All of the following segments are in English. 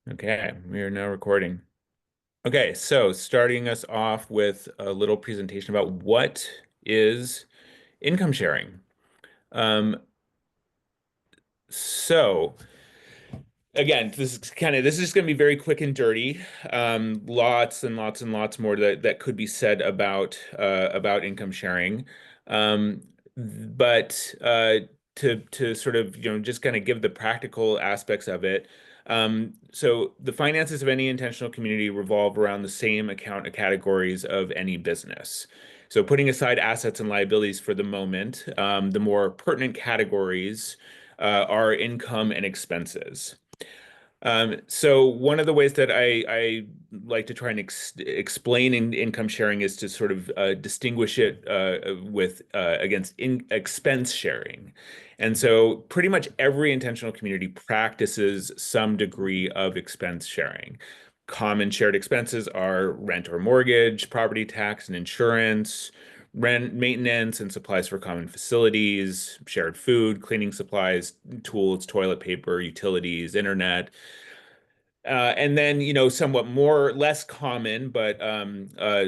Okay, we are now recording. Okay, so starting us off with a little presentation about what is income sharing. Um, so again, this is just going to be very quick and dirty. Lots and lots and lots more that could be said about income sharing. But to sort of just kind of give the practical aspects of it. So the finances of any intentional community revolve around the same account categories of any business. So putting aside assets and liabilities for the moment, the more pertinent categories are income and expenses. So one of the ways that I like to try and explain income sharing is to sort of distinguish it with against expense sharing. And so pretty much every intentional community practices some degree of expense sharing. Common shared expenses are rent or mortgage, property tax and insurance, rent, maintenance, and supplies for common facilities, shared food, cleaning supplies, tools, toilet paper, utilities, internet. And then, somewhat less common, but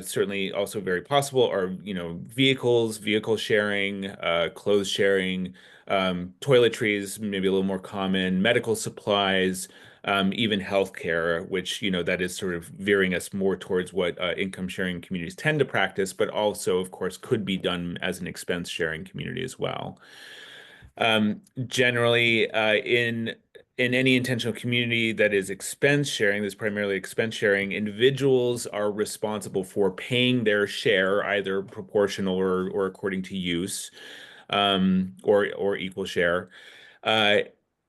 certainly also very possible are, vehicles, vehicle sharing, clothes sharing, toiletries, maybe a little more common, medical supplies, even healthcare, which, that is sort of veering us more towards what income sharing communities tend to practice, but also, of course, could be done as an expense sharing community as well. Generally, in any intentional community that is expense sharing, that's primarily expense sharing, individuals are responsible for paying their share, either proportional or according to use, or equal share, uh,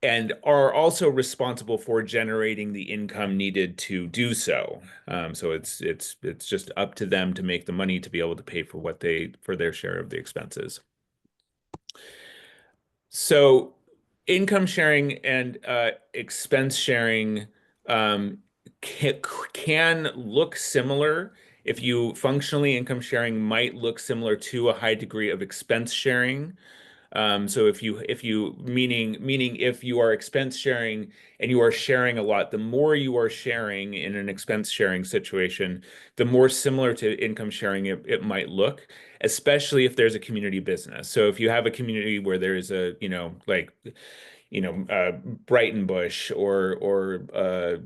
and are also responsible for generating the income needed to do so. So it's just up to them to make the money to be able to pay for their share of the expenses. So income sharing and expense sharing um, can look similar. If you functionally income sharing might look similar to a high degree of expense sharing. So if you meaning if you are expense sharing and you are sharing a lot, the more you are sharing in an expense sharing situation, the more similar to income sharing it might look, especially if there's a community business. So if you have a community where there is a, like, Brighton or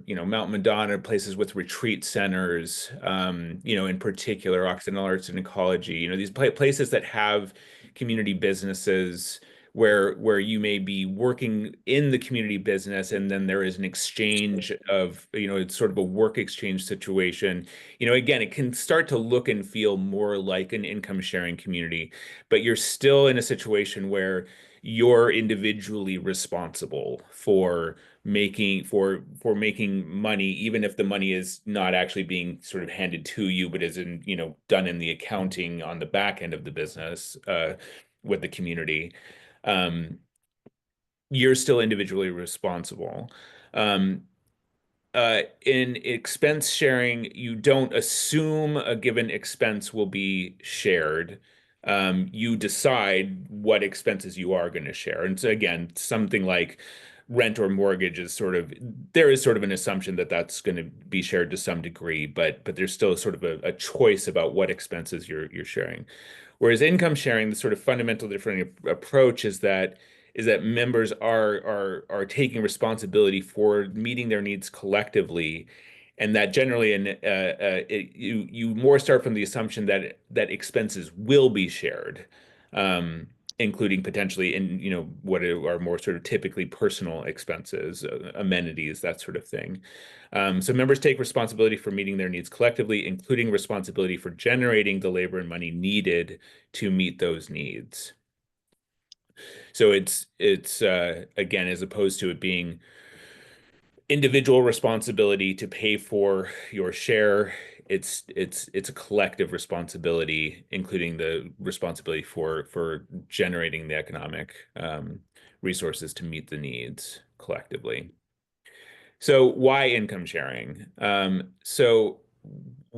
Mount Madonna, places with retreat centers, in particular Occidental Arts and Ecology, these places that have community businesses where you may be working in the community business and then there is an exchange of, it's sort of a work exchange situation. Again, it can start to look and feel more like an income sharing community, but you're still in a situation where you're individually responsible for making money, even if the money is not actually being sort of handed to you, but is done in the accounting on the back end of the business with the community. Um, you're still individually responsible. Um, in expense sharing, you don't assume a given expense will be shared. You decide what expenses you are going to share. And so again, something like rent or mortgage is there is sort of an assumption that that's going to be shared to some degree, but there's still sort of a choice about what expenses you're sharing. Whereas income sharing, the sort of fundamental different approach is that members are taking responsibility for meeting their needs collectively, and that generally, you more start from the assumption that expenses will be shared, um, including potentially in what are more sort of typically personal expenses, amenities, that sort of thing. So members take responsibility for meeting their needs collectively, including responsibility for generating the labor and money needed to meet those needs. So it's again, as opposed to it being individual responsibility to pay for your share, it's a collective responsibility, including the responsibility for generating the economic resources to meet the needs collectively. So why income sharing? So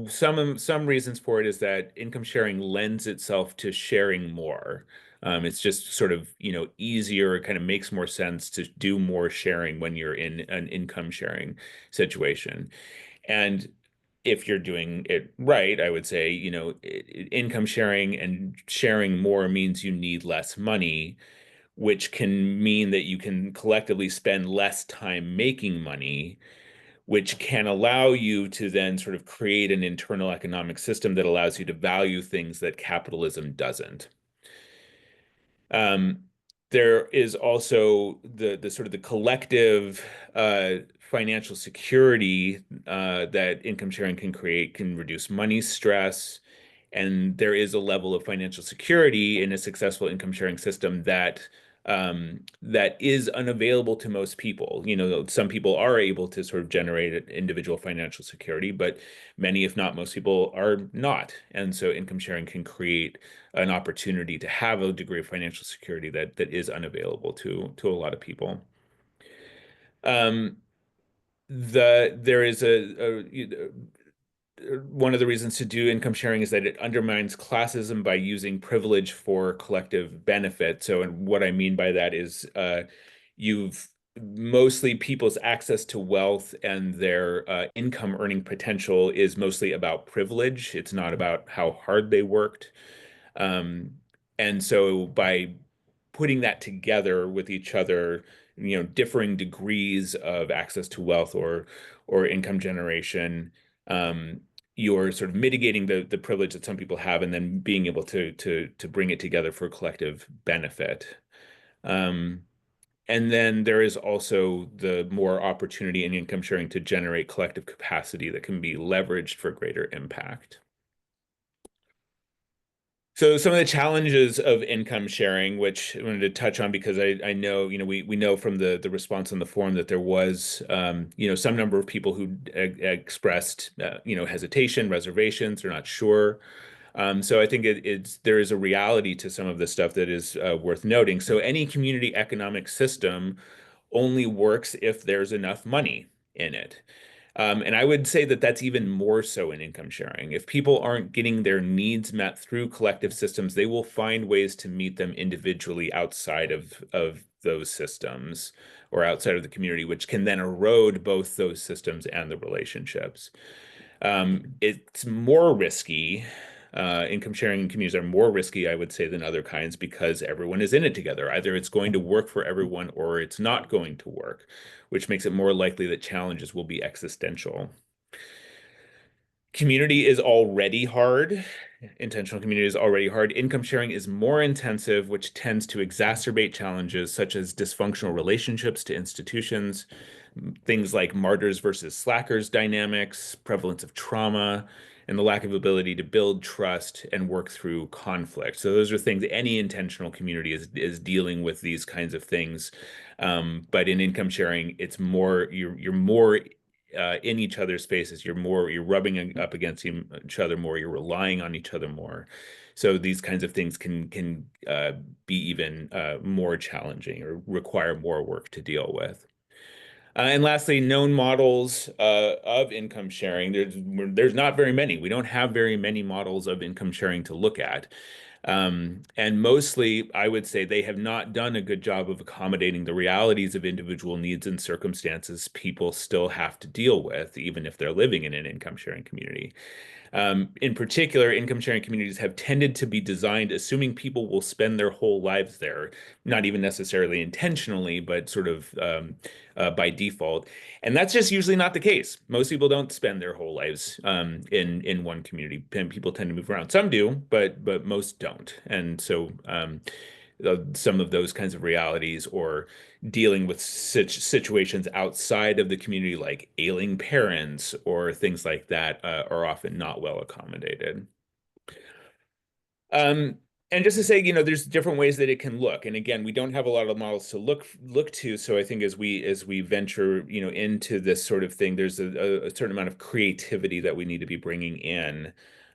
some reasons for it is that income sharing lends itself to sharing more. It's just sort of, easier. It kind of makes more sense to do more sharing when you're in an income sharing situation. And if you're doing it right, I would say, income sharing and sharing more means you need less money, which can mean that you can collectively spend less time making money, which can allow you to then sort of create an internal economic system that allows you to value things that capitalism doesn't. Um, there is also the sort of the collective financial security that income sharing can create, can reduce money stress, and there is a level of financial security in a successful income sharing system that is unavailable to most people. Some people are able to sort of generate individual financial security, but many, if not most people, are not. And so income sharing can create an opportunity to have a degree of financial security that is unavailable to a lot of people. Um, there is one of the reasons to do income sharing is that it undermines classism by using privilege for collective benefit. So, and what I mean by that is, you've mostly people's access to wealth and their income earning potential is mostly about privilege. It's not about how hard they worked. Um, and so by putting that together with each other, differing degrees of access to wealth or income generation, um, you're sort of mitigating the privilege that some people have and then being able to bring it together for collective benefit. Um, and then there is also the more opportunity in income sharing to generate collective capacity that can be leveraged for greater impact. So some of the challenges of income sharing, which I wanted to touch on because I know, we know from the response on the forum that there was, some number of people who expressed, hesitation, reservations, they're not sure. So I think there is a reality to some of this stuff that is worth noting. So any community economic system only works if there's enough money in it. And I would say that that's even more so in income sharing. If people aren't getting their needs met through collective systems, they will find ways to meet them individually outside of those systems or outside of the community, which can then erode both those systems and the relationships. It's more risky. Income sharing communities are more risky, I would say, than other kinds because everyone is in it together. Either it's going to work for everyone or it's not going to work, which makes it more likely that challenges will be existential. Community is already hard. Intentional community is already hard. Income sharing is more intensive, which tends to exacerbate challenges such as dysfunctional relationships to institutions, things like martyrs versus slackers dynamics, prevalence of trauma, and the lack of ability to build trust and work through conflict. So those are things any intentional community is dealing with these kinds of things. But in income sharing, it's more you're more in each other's faces. You're rubbing up against each other more. You're relying on each other more. So these kinds of things can be even more challenging or require more work to deal with. And lastly, known models of income sharing. There's not very many. We don't have very many models of income sharing to look at. And mostly, I would say they have not done a good job of accommodating the realities of individual needs and circumstances people still have to deal with, even if they're living in an income sharing community. In particular, income sharing communities have tended to be designed assuming people will spend their whole lives there, not even necessarily intentionally, but sort of by default. And that's just usually not the case. Most people don't spend their whole lives in one community. And people tend to move around. Some do, but most don't. And so some of those kinds of realities or dealing with such situations outside of the community, like ailing parents or things like that, are often not well accommodated. Um, and just to say, there's different ways that it can look. And again, we don't have a lot of models to look to. So I think as we venture, into this sort of thing, there's a certain amount of creativity that we need to be bringing in.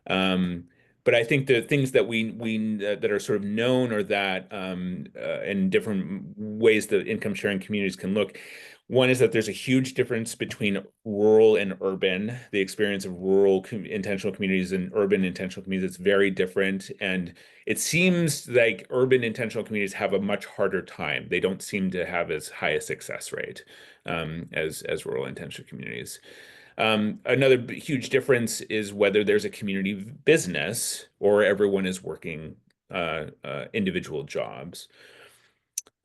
But I think the things that that are sort of known or that in different ways that income sharing communities can look. One is that there's a huge difference between rural and urban. The experience of rural intentional communities and urban intentional communities is very different. And it seems like urban intentional communities have a much harder time. They don't seem to have as high a success rate as rural intentional communities. Another huge difference is whether there's a community business or everyone is working individual jobs.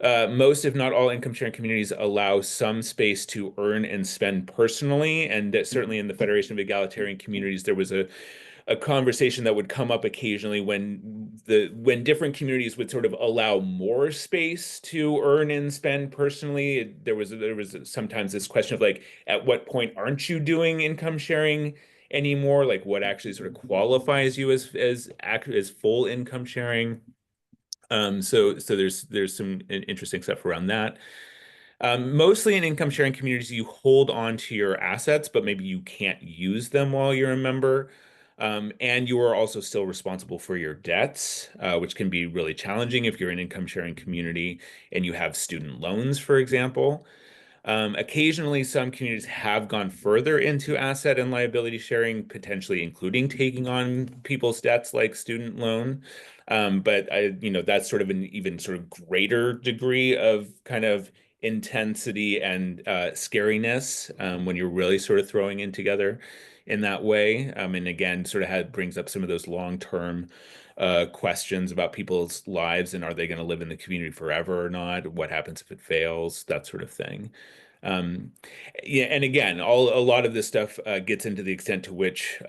Most, if not all, income sharing communities allow some space to earn and spend personally. And that certainly in the Federation of Egalitarian Communities, there was a conversation that would come up occasionally when different communities would sort of allow more space to earn and spend personally. There was sometimes this question of like, at what point aren't you doing income sharing anymore? Like what actually sort of qualifies you as full income sharing? So there's some interesting stuff around that. Mostly in income sharing communities, you hold on to your assets, but maybe you can't use them while you're a member. And you are also still responsible for your debts, which can be really challenging if you're an income sharing community and you have student loans, for example. Occasionally, some communities have gone further into asset and liability sharing, potentially including taking on people's debts like student loan. But that's sort of an even sort of greater degree of kind of intensity and scariness when you're really sort of throwing in together in that way. And again, sort of brings up some of those long-term questions about people's lives and are they going to live in the community forever or not? What happens if it fails? That sort of thing. Um, yeah, and again, a lot of this stuff gets into the extent to which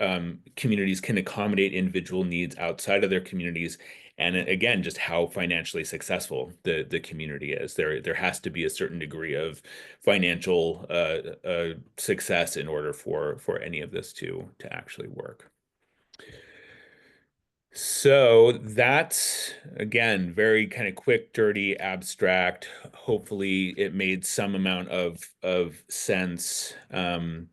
communities can accommodate individual needs outside of their communities, and again, just how financially successful the community is. There has to be a certain degree of financial success in order for any of this to actually work. So that's again very kind of quick, dirty, abstract. Hopefully, it made some amount of sense. But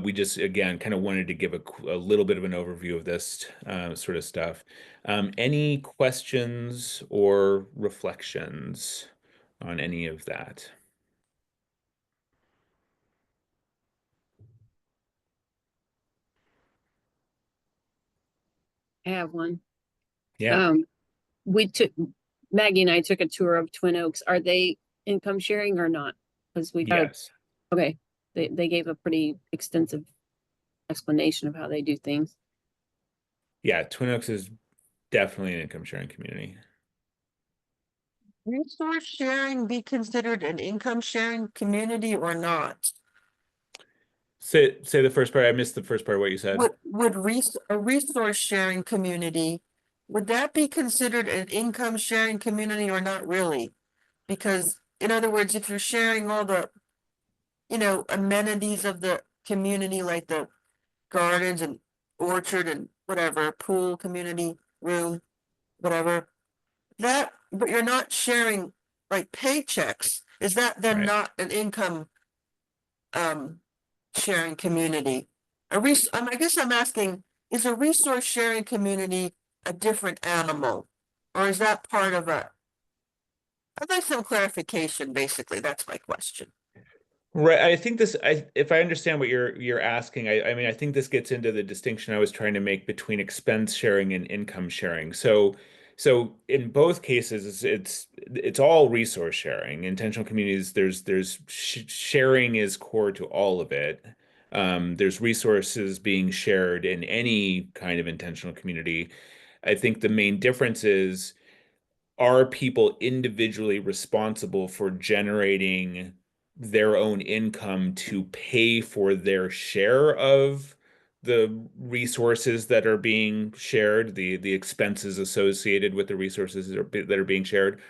we just again kind of wanted to give a little bit of an overview of this sort of stuff. Any questions or reflections on any of that? I have one. Yeah. Um, we took Maggie and I took a tour of Twin Oaks. Are they income sharing or not? Because we got Yes. okay. They gave a pretty extensive explanation of how they do things. Yeah. Twin Oaks is definitely an income sharing community. Resource sharing be considered an income sharing community or not? Say the first part. I missed the first part of what you said. Would a resource sharing community, would that be considered an income sharing community or not really? Because in other words, if you're sharing all the, amenities of the community, like the gardens and orchard and whatever, pool, community room, whatever, but you're not sharing like paychecks, is that then Right. not an income um sharing community? I guess I'm asking, is a resource sharing community a different animal? Or is that part of I'd like some clarification, basically, that's my question. Right. I think if I understand what you're asking, I mean, I think this gets into the distinction I was trying to make between expense sharing and income sharing. So in both cases, it's all resource sharing. Intentional communities, there's sh sharing is core to all of it. There's resources being shared in any kind of intentional community. I think the main difference is, are people individually responsible for generating their own income to pay for their share of the resources that are being shared, the expenses associated with the resources that are being shared?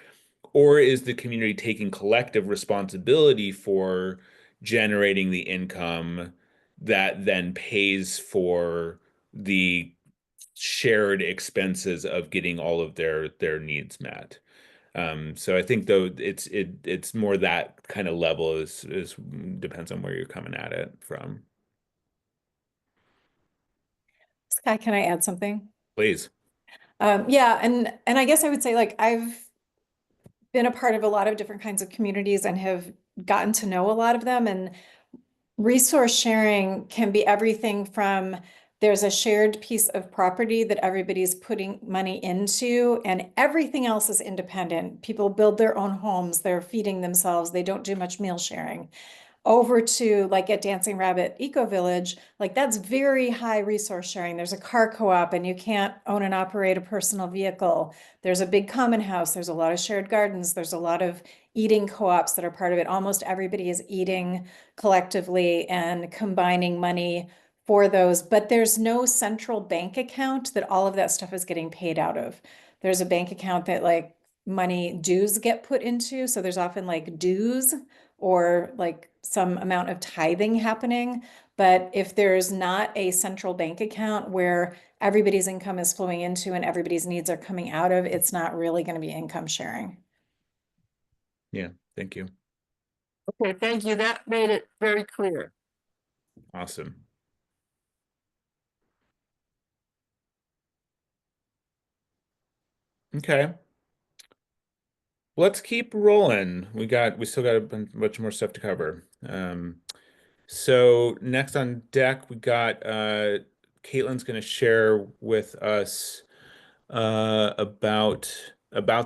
Or is the community taking collective responsibility for generating the income that then pays for the shared expenses of getting all of their needs met? So I think though it's more that kind of level is depends on where you're coming at it from. Sky, can I add something? Please. Yeah, and I guess I would say like I've been a part of a lot of different kinds of communities and have gotten to know a lot of them, and resource sharing can be everything from there's a shared piece of property that everybody's putting money into, and everything else is independent. People build their own homes, they're feeding themselves, they don't do much meal sharing. Over to like at Dancing Rabbit Eco Village, like that's very high resource sharing. There's a car co-op and you can't own and operate a personal vehicle. There's a big common house. There's a lot of shared gardens. There's a lot of eating co-ops that are part of it. Almost everybody is eating collectively and combining money for those, but there's no central bank account that all of that stuff is getting paid out of. There's a bank account that like money dues get put into. So there's often like dues or like some amount of tithing happening. But if there's not a central bank account where everybody's income is flowing into and everybody's needs are coming out of, it's not really going to be income sharing. Yeah, thank you. Okay, thank you. That made it very clear. Awesome. Okay. Let's keep rolling. We still got a bunch more stuff to cover. So next on deck, we got Caitlin's going to share with us about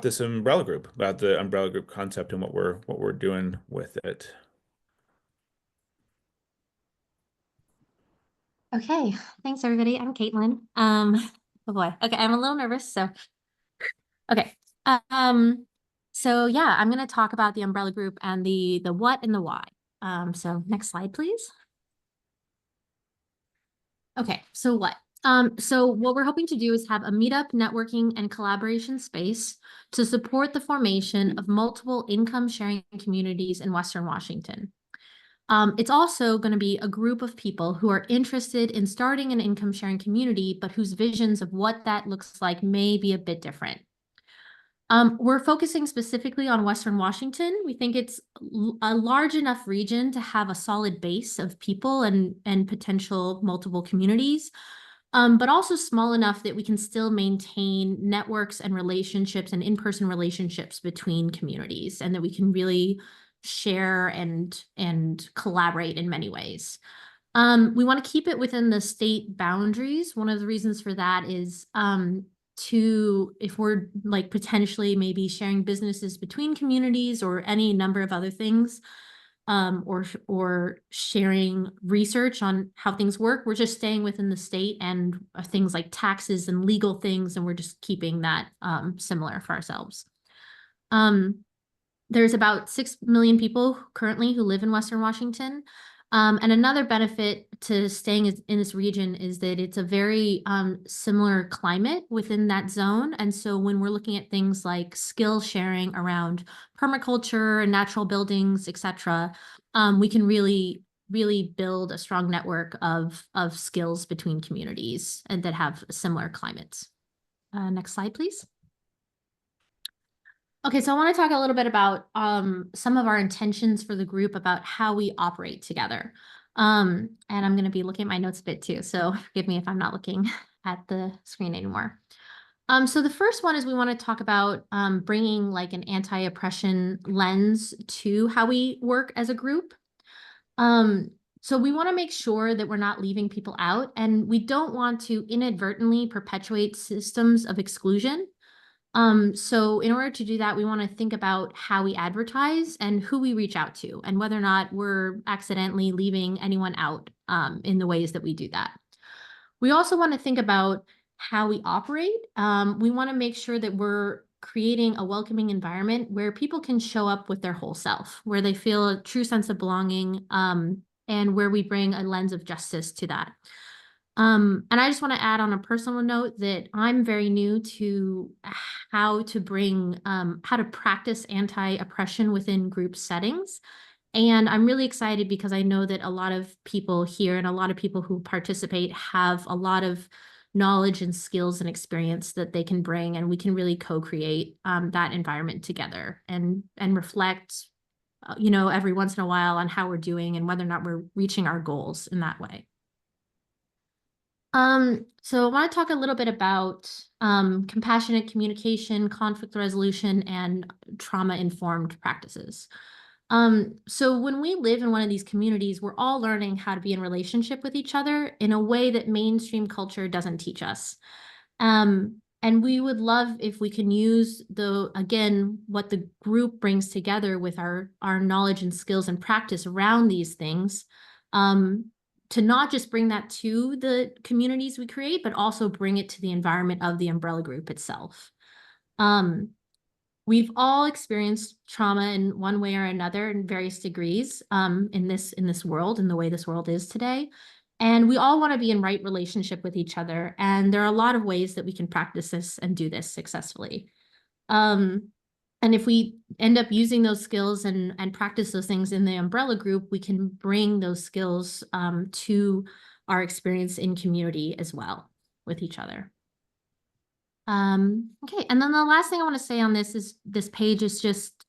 this umbrella group, about the umbrella group concept and what we're doing with it. Okay, thanks everybody. I'm Caitlin. Oh boy. Okay, I'm a little nervous, so okay. So yeah, I'm gonna talk about the umbrella group and the what and the why. So next slide, please. Okay, so what? So what we're hoping to do is have a meetup, networking, and collaboration space to support the formation of multiple income sharing communities in Western Washington. It's also going to be a group of people who are interested in starting an income sharing community, but whose visions of what that looks like may be a bit different. We're focusing specifically on Western Washington. We think it's a large enough region to have a solid base of people and potential multiple communities, but also small enough that we can still maintain networks and relationships and in-person relationships between communities, and that we can really share and collaborate in many ways. We want to keep it within the state boundaries. One of the reasons for that is if we're like potentially maybe sharing businesses between communities or any number of other things, or sharing research on how things work, we're just staying within the state and things like taxes and legal things, and we're just keeping that similar for ourselves. There's about 6 million people currently who live in Western Washington. And another benefit to staying in this region is that it's a very similar climate within that zone. And so when we're looking at things like skill sharing around permaculture and natural buildings, et cetera, we can really build a strong network of skills between communities and that have similar climates. Next slide, please. Okay, so I want to talk a little bit about some of our intentions for the group, about how we operate together. And I'm going to be looking at my notes a bit too, so forgive me if I'm not looking at the screen anymore. So the first one is we want to talk about bringing like an anti-oppression lens to how we work as a group. So we want to make sure that we're not leaving people out, and we don't want to inadvertently perpetuate systems of exclusion. So in order to do that, we want to think about how we advertise and who we reach out to, and whether or not we're accidentally leaving anyone out in the ways that we do that. We also want to think about how we operate. We want to make sure that we're creating a welcoming environment where people can show up with their whole self, where they feel a true sense of belonging, and where we bring a lens of justice to that. And I just want to add on a personal note that I'm very new to how to practice anti-oppression within group settings. And I'm really excited because I know that a lot of people here and a lot of people who participate have a lot of knowledge and skills and experience that they can bring, and we can really co-create that environment together and reflect, every once in a while on how we're doing and whether or not we're reaching our goals in that way. So I want to talk a little bit about compassionate communication, conflict resolution, and trauma-informed practices. So when we live in one of these communities, we're all learning how to be in relationship with each other in a way that mainstream culture doesn't teach us. And we would love if we can use what the group brings together with our knowledge and skills and practice around these things, to not just bring that to the communities we create, but also bring it to the environment of the umbrella group itself. We've all experienced trauma in one way or another in various degrees, in this world, in the way this world is today. And we all want to be in right relationship with each other. And there are a lot of ways that we can practice this and do this successfully. And if we end up using those skills and practice those things in the umbrella group, we can bring those skills to our experience in community as well with each other. Okay, and then the last thing I want to say on this page is just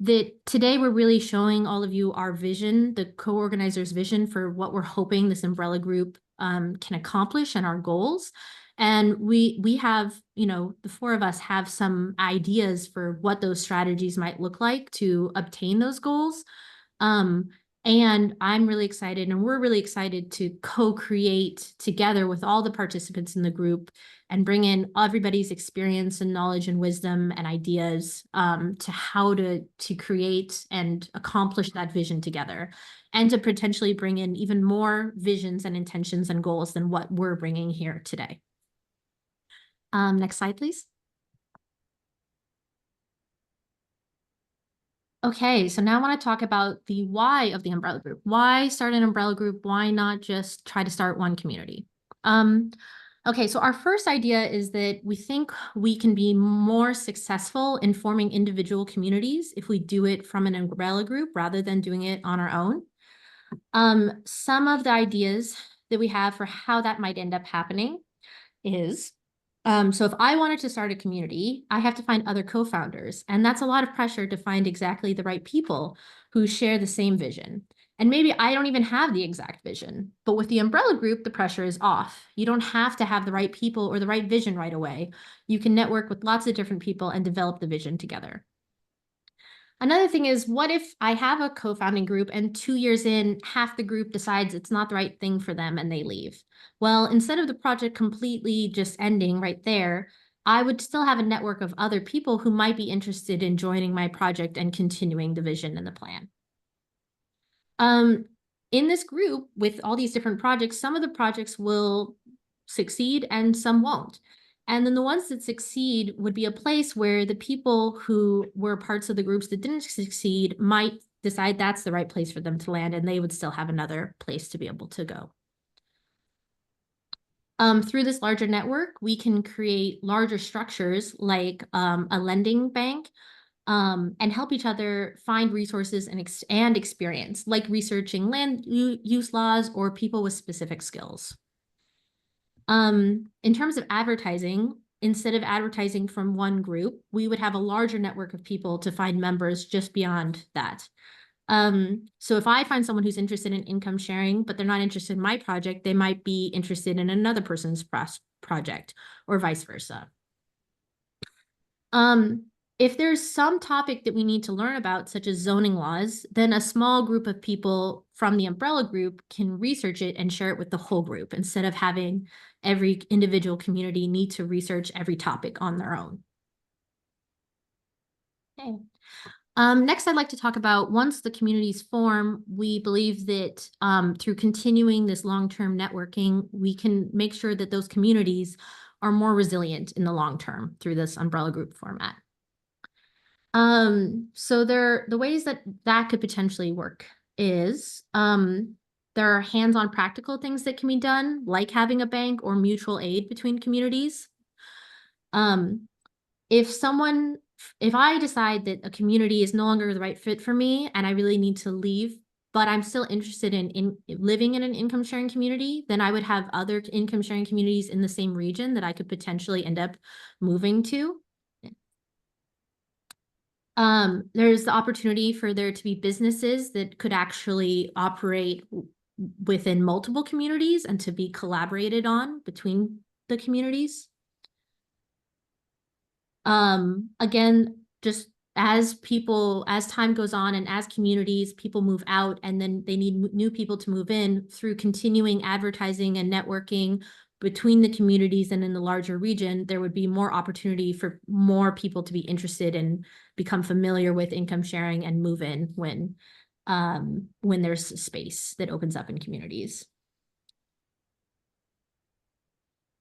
that today we're really showing all of you our vision, the co-organizers' vision for what we're hoping this umbrella group can accomplish and our goals. And we have, the four of us have some ideas for what those strategies might look like to obtain those goals. And I'm really excited, and we're really excited to co-create together with all the participants in the group and bring in everybody's experience and knowledge and wisdom and ideas to how to create and accomplish that vision together, and to potentially bring in even more visions and intentions and goals than what we're bringing here today. Next slide, please. Okay, so now I want to talk about the why of the umbrella group. Why start an umbrella group? Why not just try to start one community? Okay, so our first idea is that we think we can be more successful in forming individual communities if we do it from an umbrella group rather than doing it on our own. Some of the ideas that we have for how that might end up happening is, so if I wanted to start a community, I have to find other co-founders, and that's a lot of pressure to find exactly the right people who share the same vision. And maybe I don't even have the exact vision, but with the umbrella group, the pressure is off. You don't have to have the right people or the right vision right away. You can network with lots of different people and develop the vision together. Another thing is, what if I have a co-founding group and 2 years in, half the group decides it's not the right thing for them and they leave? Well, instead of the project completely just ending right there, I would still have a network of other people who might be interested in joining my project and continuing the vision and the plan. In this group, with all these different projects, some of the projects will succeed and some won't. And then the ones that succeed would be a place where the people who were parts of the groups that didn't succeed might decide that's the right place for them to land, and they would still have another place to be able to go. Through this larger network, we can create larger structures like a lending bank, and help each other find resources and experience, like researching land use laws or people with specific skills. In terms of advertising, instead of advertising from one group, we would have a larger network of people to find members just beyond that. So if I find someone who's interested in income sharing, but they're not interested in my project, they might be interested in another person's project, or vice versa. If there's some topic that we need to learn about, such as zoning laws, then a small group of people from the umbrella group can research it and share it with the whole group, instead of having every individual community need to research every topic on their own. Okay. Next, I'd like to talk about, once the communities form, we believe that through continuing this long-term networking, we can make sure that those communities are more resilient in the long term through this umbrella group format. So the ways that could potentially work is, there are hands-on practical things that can be done, like having a bank or mutual aid between communities. If I decide that a community is no longer the right fit for me and I really need to leave, but I'm still interested in living in an income sharing community, then I would have other income sharing communities in the same region that I could potentially end up moving to. There's the opportunity for there to be businesses that could actually operate within multiple communities and to be collaborated on between the communities. Again, just as time goes on and as communities, people move out and then they need new people to move in, through continuing advertising and networking between the communities and in the larger region, there would be more opportunity for more people to be interested and become familiar with income sharing and move in when there's space that opens up in communities.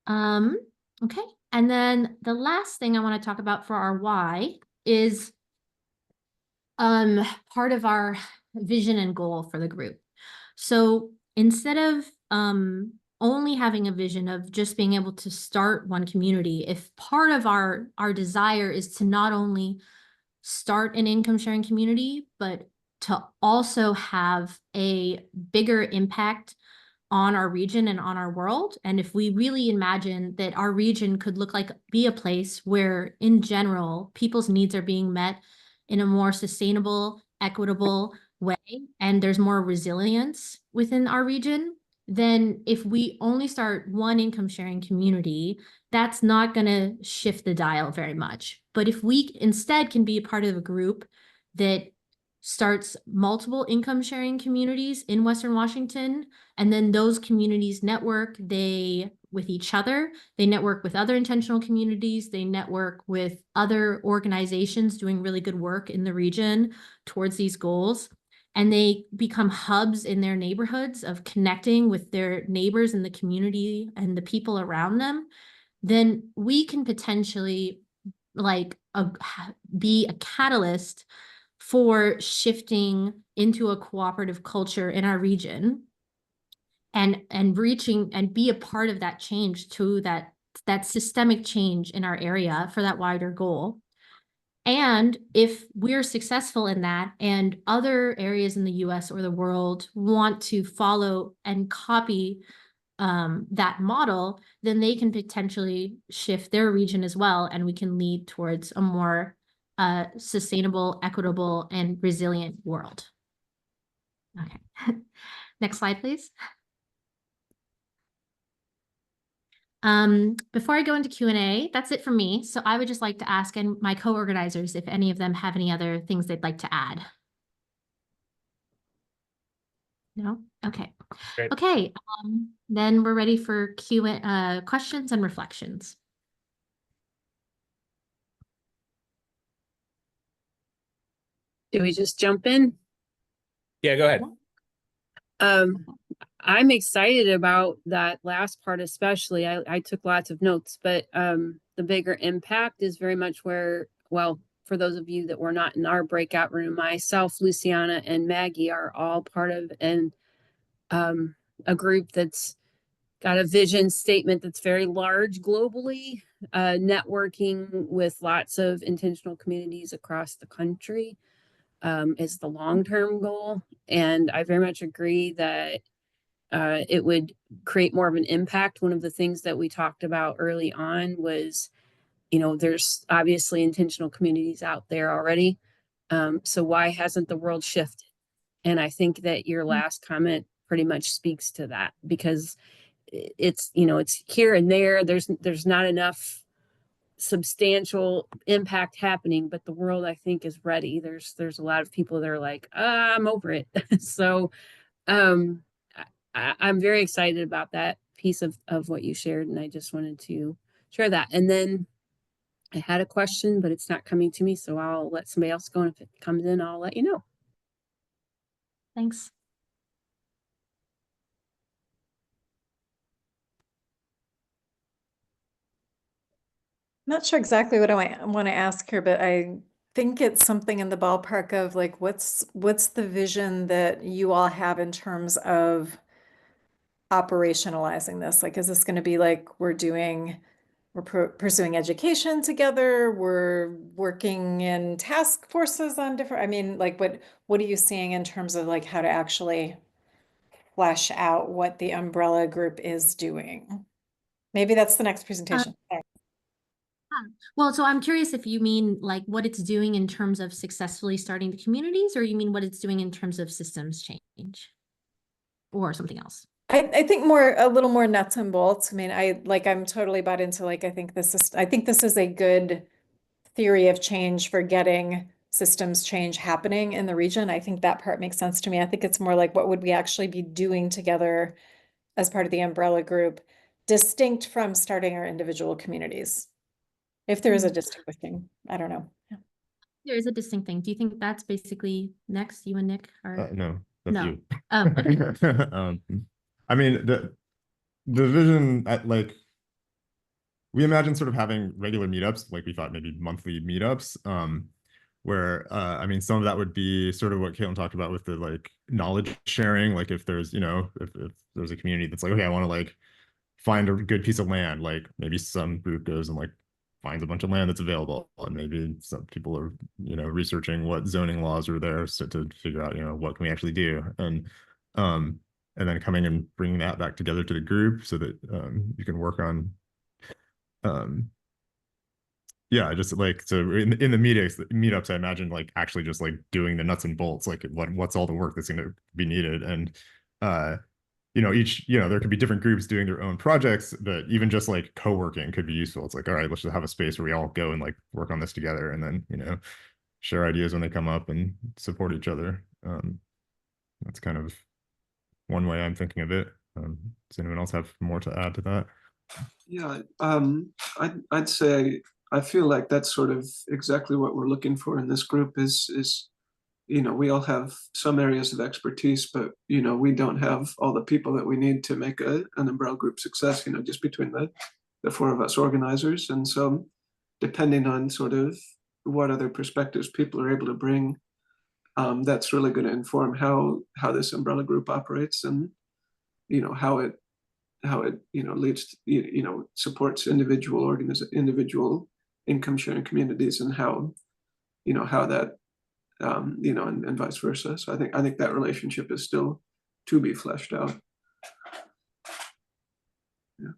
Okay. And then the last thing I want to talk about for our why is part of our vision and goal for the group. So instead of only having a vision of just being able to start one community, if part of our desire is to not only start an income sharing community, but to also have a bigger impact on our region and on our world. And if we really imagine that our region could be a place where in general, people's needs are being met in a more sustainable, equitable way, and there's more resilience within our region, then if we only start one income sharing community, that's not going to shift the dial very much. But if we instead can be a part of a group that starts multiple income sharing communities in Western Washington, and then those communities network with each other, they network with other intentional communities, they network with other organizations doing really good work in the region towards these goals, and they become hubs in their neighborhoods of connecting with their neighbors in the community and the people around them, then we can potentially be a catalyst for shifting into a cooperative culture in our region and reaching and be a part of that change to that systemic change in our area for that wider goal. And if we're successful in that and other areas in the US or the world want to follow and copy that model, then they can potentially shift their region as well, and we can lead towards a more sustainable, equitable, and resilient world. Okay, next slide, please. Before I go into Q&A, that's it for me. So I would just like to ask and my co-organizers if any of them have any other things they'd like to add. No? Okay. Great. Okay, then we're ready for questions and reflections. Do we just jump in? Yeah, go ahead. I'm excited about that last part, especially. I took lots of notes, but the bigger impact is very much where, well, for those of you that were not in our breakout room, myself, Luciana, and Maggie are all part of a group that's got a vision statement that's very large globally, networking with lots of intentional communities across the country is the long-term goal. And I very much agree that it would create more of an impact. One of the things that we talked about early on was, there's obviously intentional communities out there already. So why hasn't the world shifted? And I think that your last comment pretty much speaks to that, because it's here and there. There's not enough substantial impact happening, but the world, I think, is ready. There's a lot of people that are like, I'm over it. So I'm very excited about that piece of what you shared, and I just wanted to share that. And then I had a question, but it's not coming to me, so I'll let somebody else go, and if it comes in, I'll let you know. Thanks. Not sure exactly what I want to ask here, but I think it's something in the ballpark of like, what's the vision that you all have in terms of operationalizing this? Like, is this going to be like we're pursuing education together, we're working in task forces on different, I mean, like what are you seeing in terms of like how to actually flesh out what the umbrella group is doing? Maybe that's the next presentation. Well, so I'm curious if you mean like what it's doing in terms of successfully starting the communities, or you mean what it's doing in terms of systems change or something else? I think a little more nuts and bolts. I mean, I'm totally bought into like, I think this is a good theory of change for getting systems change happening in the region. I think that part makes sense to me. I think it's more like what would we actually be doing together as part of the umbrella group, distinct from starting our individual communities. If there is a distinguishing, I don't know. Yeah. There is a distinct thing. Do you think that's basically next, you and Nick are? No, that's No. you. Oh, okay. I mean, the vision at like, we imagine sort of having regular meetups, like we thought maybe monthly meetups, where I mean, some of that would be sort of what Caitlin talked about with the like knowledge sharing. Like if there's, you know, if there's a community that's like, okay, I want to like find a good piece of land, like maybe some group goes and like finds a bunch of land that's available, and maybe some people are, you know, researching what zoning laws are there so to figure out, you know, what can we actually do, and then coming and bringing that back together to the group so that you can work on yeah, just like, so in the meetups, I imagine like actually just like doing the nuts and bolts, like what's all the work that's going to be needed. And you know, each, you know, there could be different groups doing their own projects, but even just like co-working could be useful. It's like, all right, let's just have a space where we all go and like work on this together, and then, you know, share ideas when they come up and support each other. That's kind of one way I'm thinking of it. Does anyone else have more to add to that? Yeah, I'd say I feel like that's sort of exactly what we're looking for in this group is, you know, we all have some areas of expertise, but, you know, we don't have all the people that we need to make an umbrella group success, you know, just between the four of us organizers. And so depending on sort of what other perspectives people are able to bring, that's really going to inform how this umbrella group operates, and, you know, how it you know leads to, you know, supports individual income sharing communities, and how, you know, how that you know, and vice versa. So I think that relationship is still to be fleshed out. Yeah.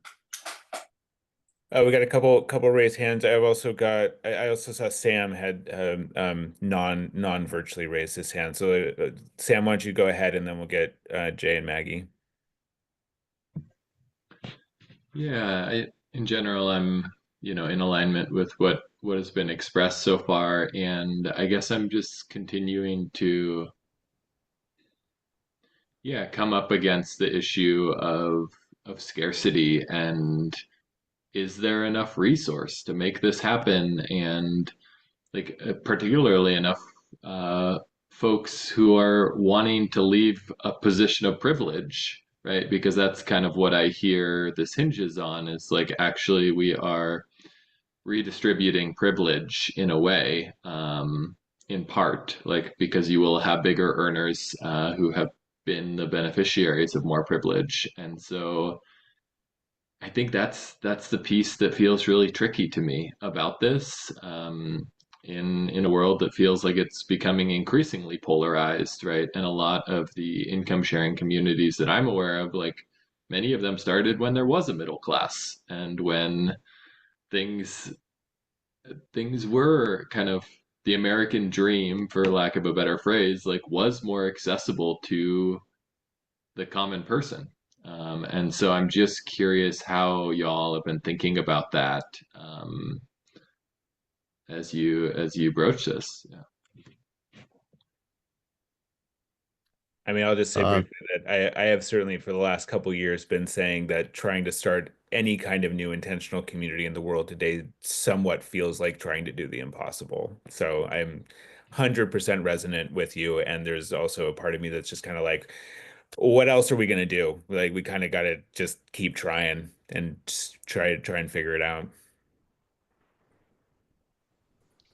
We got a couple raised hands. I've also got, I also saw Sam had non virtually raised his hand. So Sam, why don't you go ahead, and then we'll get Jay and Maggie. Yeah, in general, I'm, you know, in alignment with what has been expressed so far, and I guess I'm just continuing to, yeah, come up against the issue of scarcity, and is there enough resource to make this happen, and like particularly enough folks who are wanting to leave a position of privilege, right? Because that's kind of what I hear this hinges on, is like actually we are redistributing privilege in a way, in part, like because you will have bigger earners who have been the beneficiaries of more privilege. And so I think that's the piece that feels really tricky to me about this. In a world that feels like it's becoming increasingly polarized, right? And a lot of the income sharing communities that I'm aware of, like many of them started when there was a middle class, and when things were kind of the American dream, for lack of a better phrase, like was more accessible to the common person. And so I'm just curious how y'all have been thinking about that, as you broach this. Yeah. I mean, I'll just say briefly that I have certainly for the last couple of years been saying that trying to start any kind of new intentional community in the world today somewhat feels like trying to do the impossible. So I'm 100% resonant with you. And there's also a part of me that's just kind of like, what else are we going to do? Like, we kind of got to just keep trying and just try and figure it out.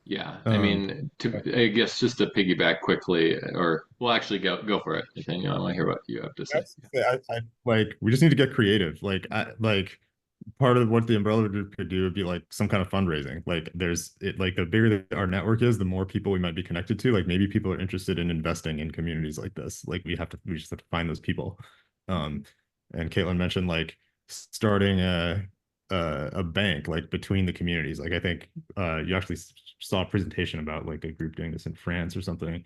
Yeah, I mean, I guess just to piggyback quickly, or well, actually, go for it, Nathaniel. I want to hear what you have to say. I like, we just need to get creative. Like, like part of what the umbrella group could do would be like some kind of fundraising. Like like the bigger our network is, the more people we might be connected to. Like maybe people are interested in investing in communities like this. Like we just have to find those people. And Caitlin mentioned like starting a bank like between the communities. Like I think you actually saw a presentation about like a group doing this in France or something.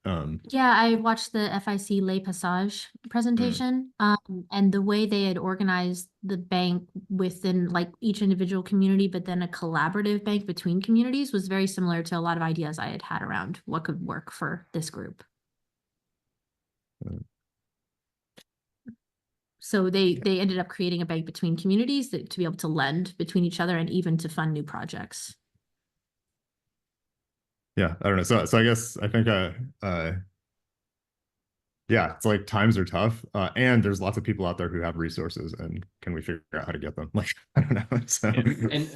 Yeah, I watched the FIC Les Passage presentation, and the way they had organized the bank within like each individual community, but then a collaborative bank between communities was very similar to a lot of ideas I had had around what could work for this group. So they ended up creating a bank between communities to be able to lend between each other and even to fund new projects. Yeah, I don't know. So I guess I think yeah, it's like times are tough, and there's lots of people out there who have resources, and can we figure out how to get them? Like, I don't know. So And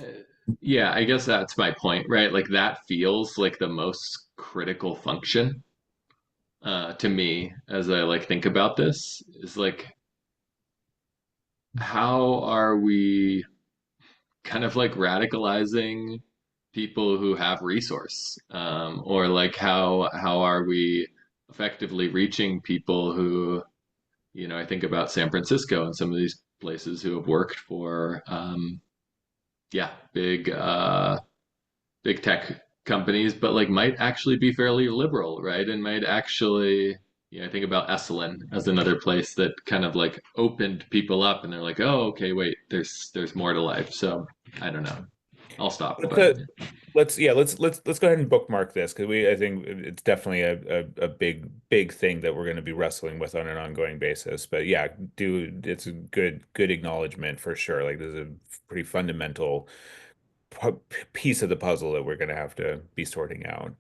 yeah, I guess that's my point, right? Like that feels like the most critical function to me as I like think about this is like, how are we kind of like radicalizing people who have resource, or like how are we effectively reaching people who, you know, I think about San Francisco and some of these places who have worked for yeah, big tech companies, but like might actually be fairly liberal, right? And might actually, you know, I think about Esalen as another place that kind of like opened people up, and they're like, oh, okay, wait, there's more to life. So I don't know. I'll stop. But Let's go ahead and bookmark this, because I think it's definitely a big thing that we're going to be wrestling with on an ongoing basis. But yeah, it's a good acknowledgement for sure. Like, this is a pretty fundamental piece of the puzzle that we're going to have to be sorting out.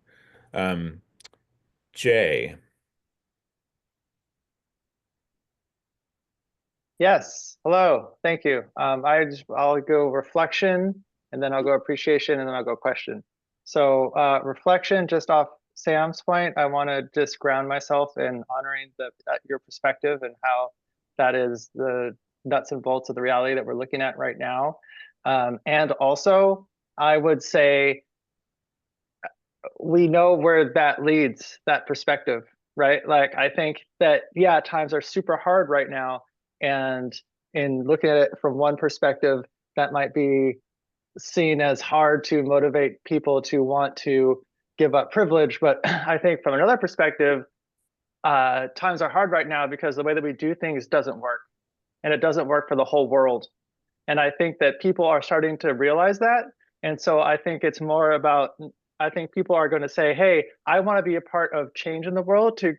Jay. Yes. Hello. Thank you. I'll go reflection, and then I'll go appreciation, and then I'll go question. So reflection, just off Sam's point, I want to just ground myself in honoring your perspective and how that is the nuts and bolts of the reality that we're looking at right now. And also, I would say we know where that leads, that perspective, right? Like, I think that, yeah, times are super hard right now. And in looking at it from one perspective, that might be seen as hard to motivate people to want to give up privilege. But I think from another perspective, times are hard right now because the way that we do things doesn't work, and it doesn't work for the whole world. And I think that people are starting to realize that. And so I think it's more about, I think people are going to say, hey, I want to be a part of change in the world to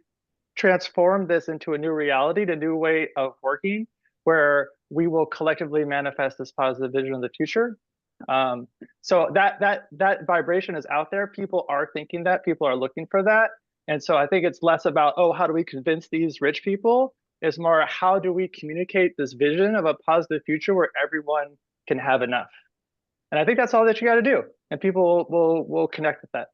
transform this into a new reality, a new way of working, where we will collectively manifest this positive vision of the future. So that vibration is out there. People are thinking that. People are looking for that. And so I think it's less about, oh, how do we convince these rich people? It's more, how do we communicate this vision of a positive future where everyone can have enough? And I think that's all that you got to do, and people will connect with that.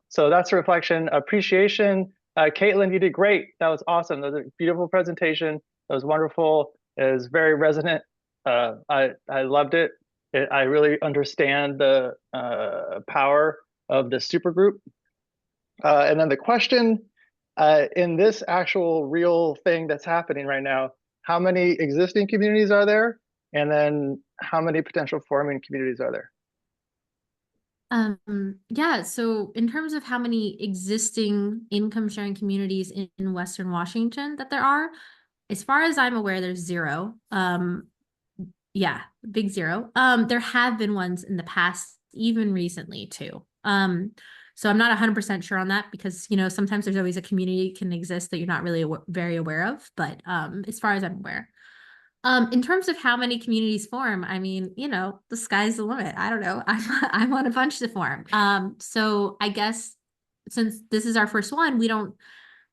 So that's a reflection. Appreciation. Caitlin, you did great. That was awesome. That was a beautiful presentation. That was wonderful. It was very resonant. I loved it. I really understand the power of the supergroup. And then the question, in this actual real thing that's happening right now, how many existing communities are there? And then how many potential forming communities are there? Yeah, so in terms of how many existing income sharing communities in Western Washington that there are, as far as I'm aware, there's 0. Yeah, big 0. There have been ones in the past, even recently too. So I'm not 100% sure on that, because, you know, sometimes there's always a community can exist that you're not really very aware of, but as far as I'm aware. In terms of how many communities form, I mean, you know, the sky's the limit. I don't know. I want a bunch to form. So I guess since this is our first one, we don't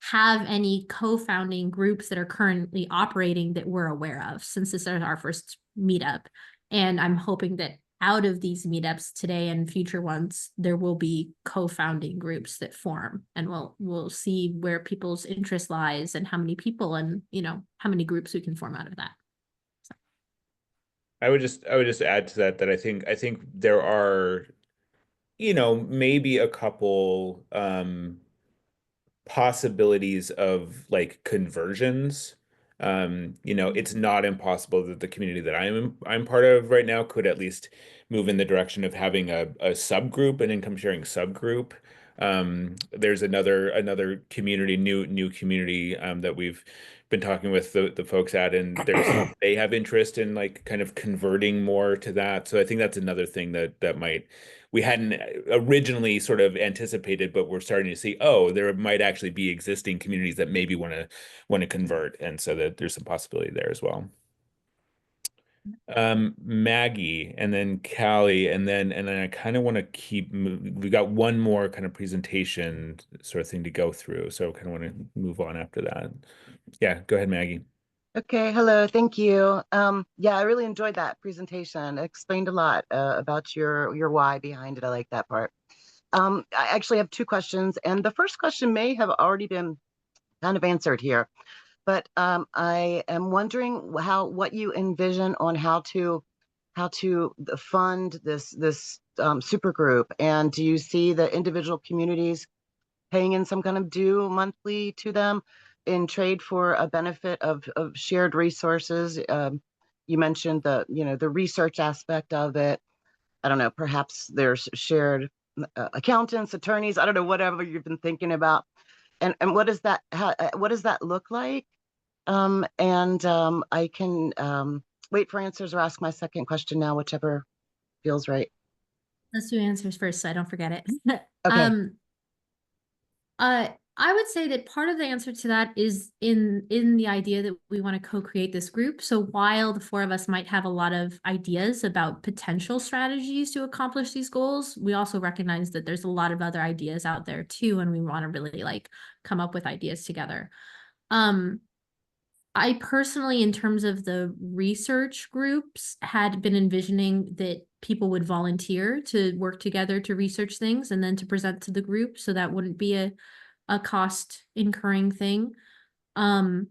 have any co-founding groups that are currently operating that we're aware of, since this is our first meetup. And I'm hoping that out of these meetups today and future ones, there will be co-founding groups that form, and we'll see where people's interest lies and how many people and, you know, how many groups we can form out of that. I would just add to that I think there are, you know, maybe a couple possibilities of like conversions. You know, it's not impossible that the community that I'm part of right now could at least move in the direction of having a subgroup, an income sharing subgroup. There's another community, new community that we've been talking with the folks at, and they have interest in like kind of converting more to that. So I think that's another thing that we hadn't originally sort of anticipated, but we're starting to see, oh, there might actually be existing communities that maybe want to convert, and so that there's some possibility there as well. Maggie, and then Callie, and then I kind of want to keep we got one more kind of presentation sort of thing to go through, so kind of want to move on after that. Yeah, go ahead, Maggie. Okay, hello, thank you. Yeah, I really enjoyed that presentation. It explained a lot about your why behind it. I like that part. I actually have two questions, and the first question may have already been kind of answered here, but I am wondering what you envision on how to fund this super group, and do you see the individual communities paying in some kind of due monthly to them in trade for a benefit of shared resources? You mentioned the research aspect of it. I don't know, perhaps there's shared accountants, attorneys, I don't know, whatever you've been thinking about. And what does that look like? I can wait for answers or ask my second question now, whichever feels right. Let's do answers first so I don't forget it. Okay. I would say that part of the answer to that is in the idea that we want to co-create this group. So while the four of us might have a lot of ideas about potential strategies to accomplish these goals, we also recognize that there's a lot of other ideas out there too, and we want to really like come up with ideas together. I personally, in terms of the research groups, had been envisioning that people would volunteer to work together to research things and then to present to the group. So that wouldn't be a cost incurring thing. In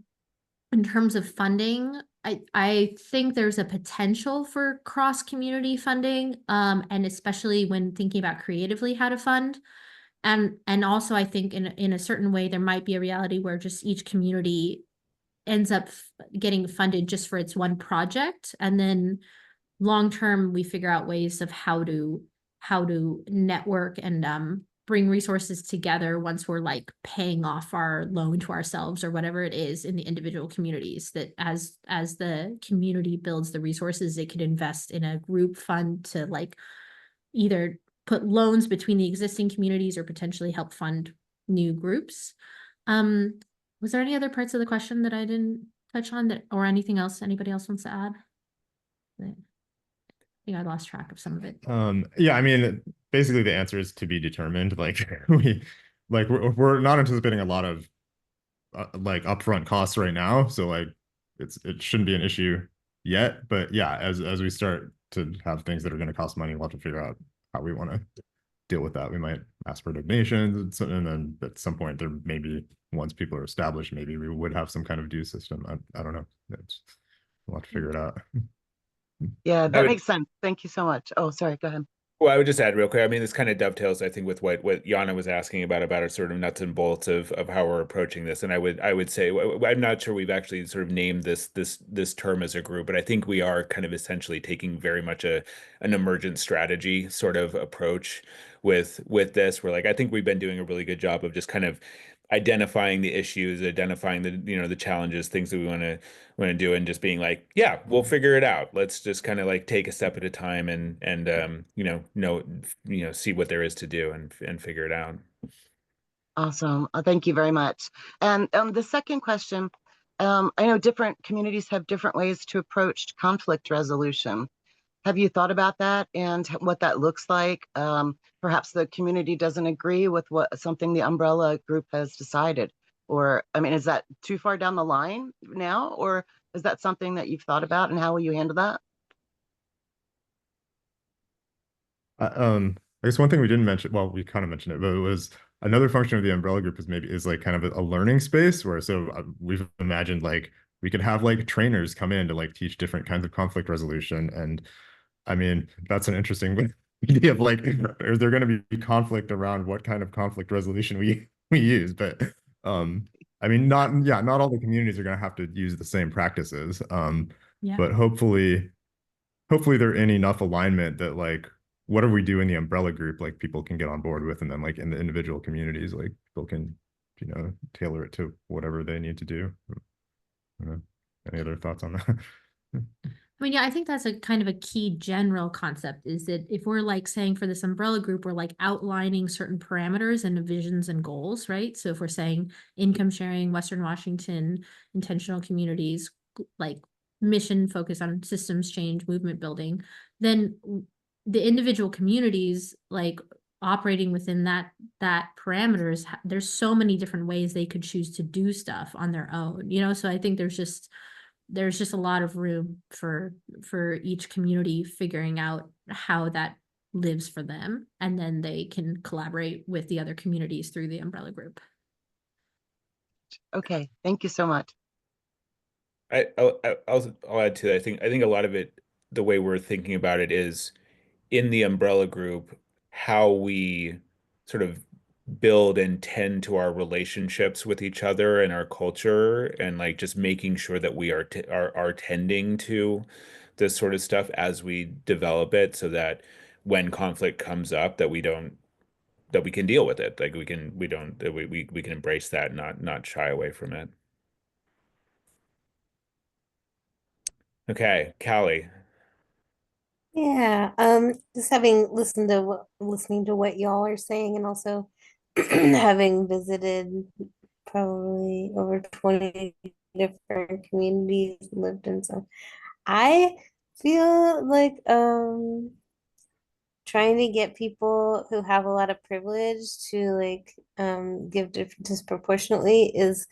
terms of funding, I think there's a potential for cross community funding, and especially when thinking about creatively how to fund. And also I think in a certain way, there might be a reality where just each community ends up getting funded just for its one project. And then long term, we figure out ways of how to network and bring resources together once we're like paying off our loan to ourselves or whatever it is in the individual communities, that as the community builds the resources, it could invest in a group fund to like either put loans between the existing communities or potentially help fund new groups. Was there any other parts of the question that I didn't touch on that, or anything else anybody else wants to add? I think I lost track of some of it. Yeah, I mean, basically the answer is to be determined. Like we're not anticipating a lot of like upfront costs right now, so like it shouldn't be an issue yet. But yeah, as we start to have things that are going to cost money, we'll have to figure out how we want to deal with that. We might ask for donations, and then at some point there maybe, once people are established, maybe we would have some kind of due system. I don't know. We'll have to figure it out. Yeah, that makes sense. Thank you so much. Oh, sorry, go ahead. Well, I would just add real quick. I mean, this kind of dovetails, I think, with what Yana was asking about our sort of nuts and bolts of how we're approaching this. And I would say I'm not sure we've actually sort of named this term as a group, but I think we are kind of essentially taking very much an emergent strategy sort of approach with this. We're like, I think we've been doing a really good job of just kind of identifying the issues, identifying the challenges, things that we want to do, and just being like, yeah, we'll figure it out. Let's just kind of like take a step at a time and see what there is to do and figure it out. Awesome. Thank you very much. And the second question, I know different communities have different ways to approach conflict resolution. Have you thought about that and what that looks like? Perhaps the community doesn't agree with something the umbrella group has decided, or, I mean, is that too far down the line now, or is that something that you've thought about, and how will you handle that? I guess one thing we didn't mention, well, we kind of mentioned it, but it was another function of the umbrella group is like kind of a learning space where, we've imagined like we could have like trainers come in to like teach different kinds of conflict resolution. And I mean, that's an interesting idea of like, is there going to be conflict around what kind of conflict resolution we use? But I mean, not all the communities are going to have to use the same practices. Yeah. But hopefully they're in enough alignment that like whatever we do in the umbrella group, like people can get on board with, and then like in the individual communities, like people can, you know, tailor it to whatever they need to do. Any other thoughts on that? I mean, yeah, I think that's a kind of a key general concept, is that if we're like saying for this umbrella group, we're like outlining certain parameters and visions and goals, right? So if we're saying income sharing, Western Washington, intentional communities, like mission focus on systems change, movement building, then the individual communities, like operating within that parameters, there's so many different ways they could choose to do stuff on their own, you know? So I think there's just a lot of room for each community figuring out how that lives for them, and then they can collaborate with the other communities through the umbrella group. Okay, thank you so much. I'll add to that. I think a lot of it, the way we're thinking about it, is in the umbrella group, how we sort of build and tend to our relationships with each other and our culture, and like just making sure that we are tending to this sort of stuff as we develop it, so that when conflict comes up, that we can deal with it. Like we can embrace that, not shy away from it. Okay, Callie. Yeah, just having listening to what y'all are saying, and also having visited probably over 20 different communities, lived in some, I feel like trying to get people who have a lot of privilege to like give disproportionately is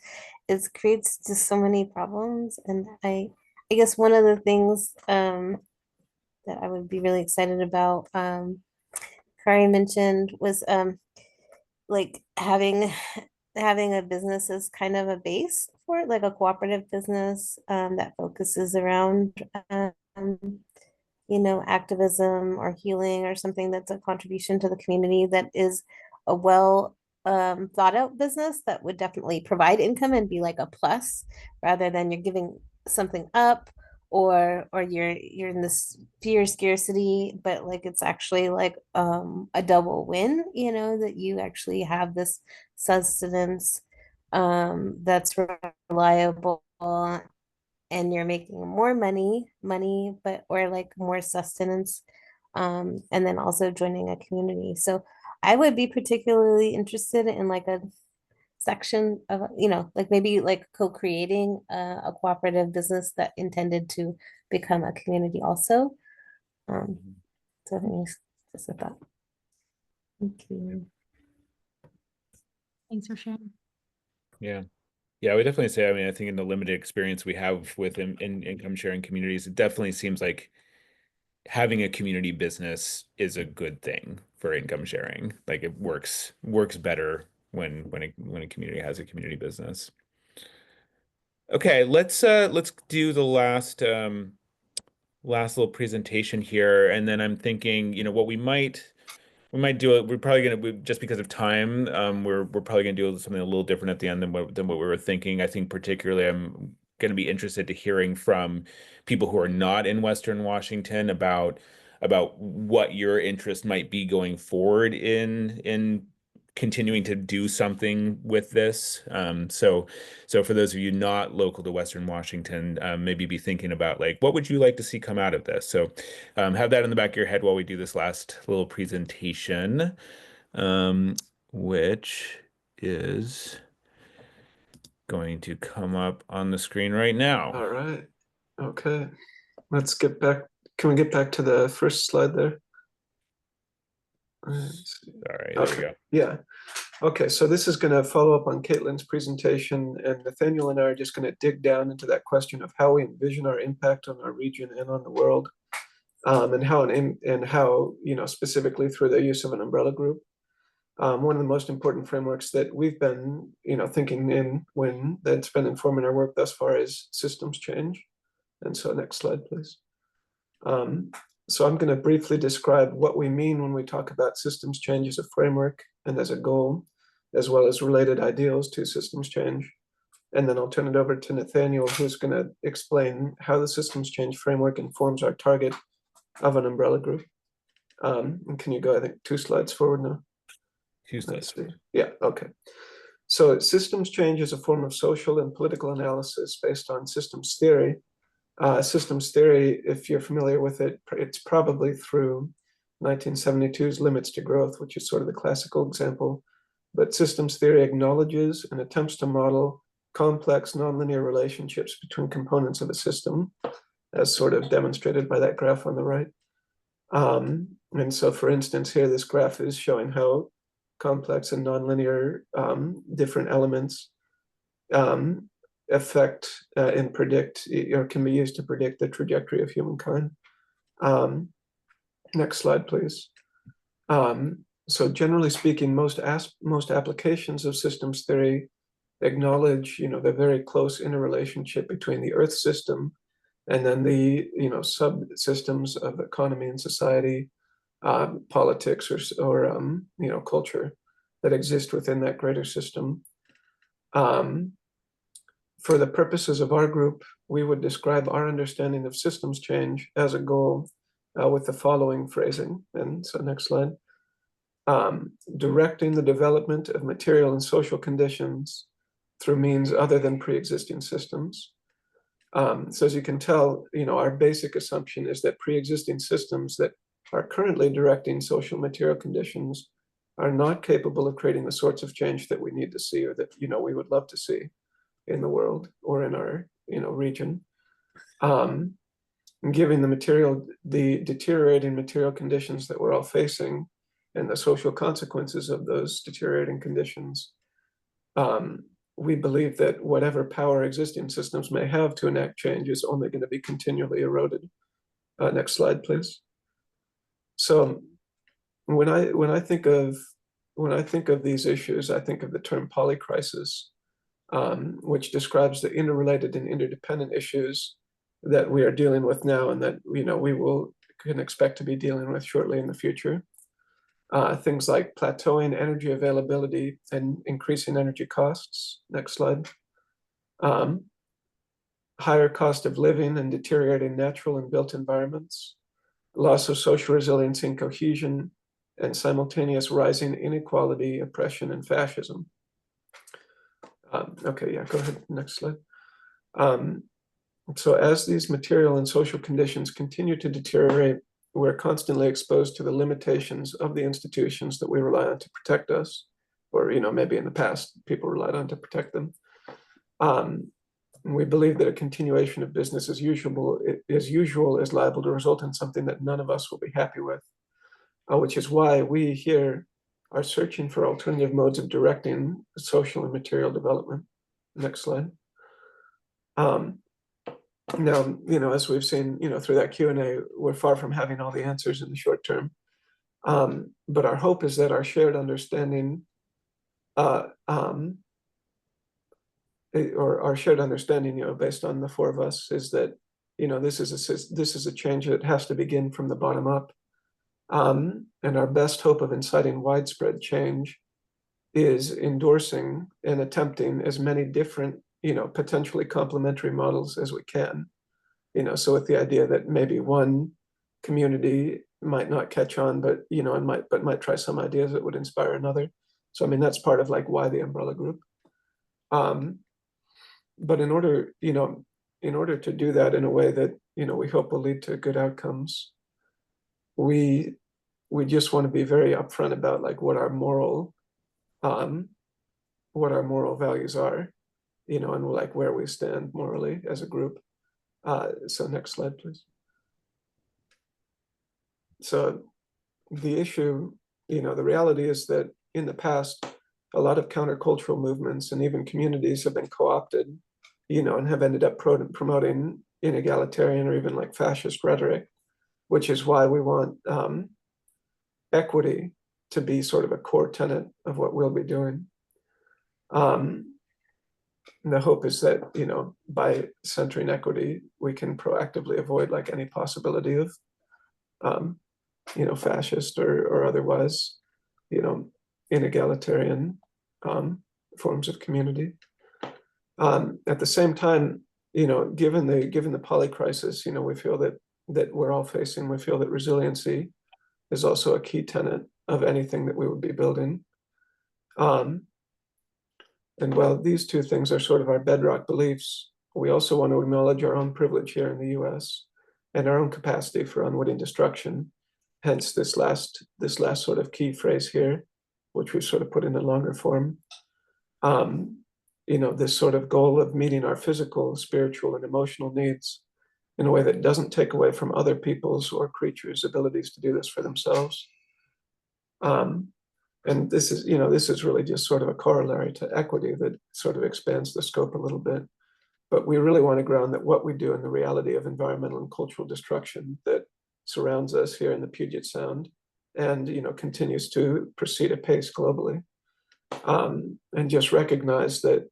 creates just so many problems. And I guess one of the things that I would be really excited about, Kari mentioned, was like having a business as kind of a base for it, like a cooperative business that focuses around you know, activism or healing, or something that's a contribution to the community, that is a well thought out business that would definitely provide income and be like a plus, rather than you're giving something up, or you're in this fear scarcity, but like it's actually like a double win, you know, that you actually have this sustenance that's reliable, and you're making more money, but or like more sustenance, and then also joining a community. So I would be particularly interested in like a section of, you know, like maybe like co-creating a cooperative business that intended to become a community also. So I think just a thought. Thank you. Thanks for sharing. Yeah. Yeah, I would definitely say, I mean, I think in the limited experience we have with in income sharing communities, it definitely seems like having a community business is a good thing for income sharing. Like it works better when a community has a community business. Okay, let's do the last little presentation here, and then I'm thinking, you know, what we might do it. We're probably gonna, just because of time, we're probably gonna do something a little different at the end than what we were thinking. I think particularly I'm gonna be interested to hearing from people who are not in Western Washington about what your interest might be going forward in continuing to do something with this. So for those of you not local to Western Washington, maybe be thinking about like, what would you like to see come out of this? So have that in the back of your head while we do this last little presentation, which is going to come up on the screen right now. All right. Okay. Let's get back. Can we get back to the first slide there? All right, there Okay. we go. Yeah. Okay, so this is going to follow up on Caitlin's presentation, and Nathaniel and I are just going to dig down into that question of how we envision our impact on our region and on the world, and how you know, specifically through the use of an umbrella group. One of the most important frameworks that we've been, you know, thinking in that's been informing our work thus far is systems change. And so next slide, please. So I'm going to briefly describe what we mean when we talk about systems change as a framework and as a goal, as well as related ideals to systems change. And then I'll turn it over to Nathaniel, who's going to explain how the systems change framework informs our target of an umbrella group. And can you go, I think, 2 slides forward now? Who's Let's this? see. Yeah, okay. So systems change is a form of social and political analysis based on systems theory. Systems theory, if you're familiar with it, it's probably through 1972's Limits to Growth, which is sort of the classical example. But systems theory acknowledges and attempts to model complex nonlinear relationships between components of a system, as sort of demonstrated by that graph on the right. And so, for instance, here this graph is showing how complex and nonlinear different elements affect and predict, or can be used to predict, the trajectory of humankind. Next slide, please. So generally speaking, most applications of systems theory acknowledge, the very close interrelationship between the Earth system and then the, subsystems of economy and society, politics, or culture that exist within that greater system. For the purposes of our group, we would describe our understanding of systems change as a goal with the following phrasing. And so next slide. Directing the development of material and social conditions through means other than pre-existing systems. So as you can tell, our basic assumption is that pre-existing systems that are currently directing social material conditions are not capable of creating the sorts of change that we need to see, or that we would love to see in the world or in our region. Given the deteriorating material conditions that we're all facing and the social consequences of those deteriorating conditions, we believe that whatever power existing systems may have to enact change is only going to be continually eroded. Next slide, please. So when I think of these issues, I think of the term polycrisis, which describes the interrelated and interdependent issues that we are dealing with now, and that we can expect to be dealing with shortly in the future. Things like plateauing energy availability and increasing energy costs. Next slide. Higher cost of living and deteriorating natural and built environments, loss of social resiliency and cohesion, and simultaneous rising inequality, oppression, and fascism. Okay, yeah, go ahead, next slide. So as these material and social conditions continue to deteriorate, we're constantly exposed to the limitations of the institutions that we rely on to protect us, or maybe in the past people relied on to protect them. We believe that a continuation of business as usual is liable to result in something that none of us will be happy with, which is why we here are searching for alternative modes of directing social and material development. Next slide. Now, as we've seen, through that Q&A, we're far from having all the answers in the short term. But our hope is that our shared understanding, or our shared understanding, based on the 4 of us, is that, this is a change that has to begin from the bottom up. And our best hope of inciting widespread change is endorsing and attempting as many different, potentially complementary models as we can. So with the idea that maybe one community might not catch on, but might try some ideas that would inspire another. So that's part of why the umbrella group. But in order to do that in a way that we hope will lead to good outcomes, we just want to be very upfront about what our moral values are, and where we stand morally as a group. So next slide, please. So the issue, the reality is that in the past, a lot of countercultural movements and even communities have been co-opted, and have ended up promoting inegalitarian or even fascist rhetoric, which is why we want equity to be sort of a core tenet of what we'll be doing. And the hope is that, by centering equity, we can proactively avoid any possibility of, fascist or otherwise, inegalitarian forms of community. At the same time, given the polycrisis, we feel that we're all facing, we feel that resiliency is also a key tenet of anything that we would be building. And while these two things are sort of our bedrock beliefs, we also want to acknowledge our own privilege here in the US and our own capacity for unwitting destruction. Hence this last sort of key phrase here, which we've sort of put in a longer form. You know, this sort of goal of meeting our physical, spiritual, and emotional needs in a way that doesn't take away from other people's or creatures' abilities to do this for themselves. And this is, you know, this is really just sort of a corollary to equity that sort of expands the scope a little bit. But we really want to ground that what we do in the reality of environmental and cultural destruction that surrounds us here in the Puget Sound and, you know, continues to proceed apace globally. And just recognize that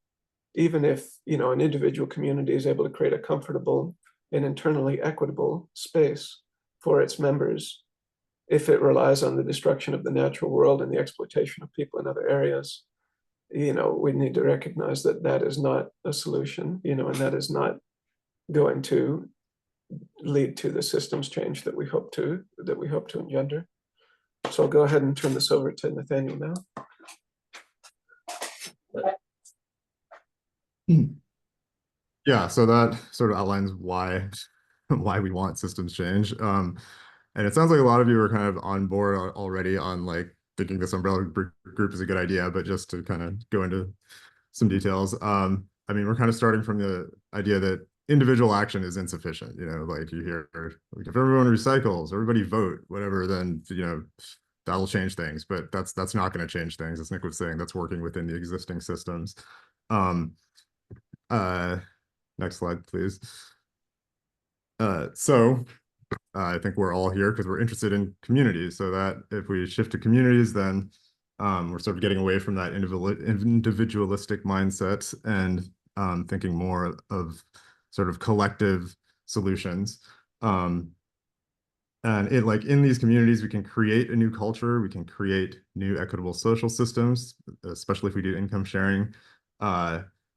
even if, you know, an individual community is able to create a comfortable and internally equitable space for its members, if it relies on the destruction of the natural world and the exploitation of people in other areas, you know, we need to recognize that that is not a solution, you know, and that is not going to lead to the systems change that we hope to engender. So I'll go ahead and turn this over to Nathaniel now. Yeah, so that sort of outlines why we want systems change. And it sounds like a lot of you are kind of on board already on like thinking this umbrella group is a good idea, but just to kind of go into some details. I mean, we're kind of starting from the idea that individual action is insufficient. You know, like you hear, like if everyone recycles, everybody vote, whatever, then, you know, that'll change things. But that's not going to change things. As Nick was saying, that's working within the existing systems. Next slide, please. So I think we're all here because we're interested in communities. So that if we shift to communities, then we're sort of getting away from that individualistic mindset and thinking more of sort of collective solutions. And it like in these communities, we can create a new culture. We can create new equitable social systems, especially if we do income sharing.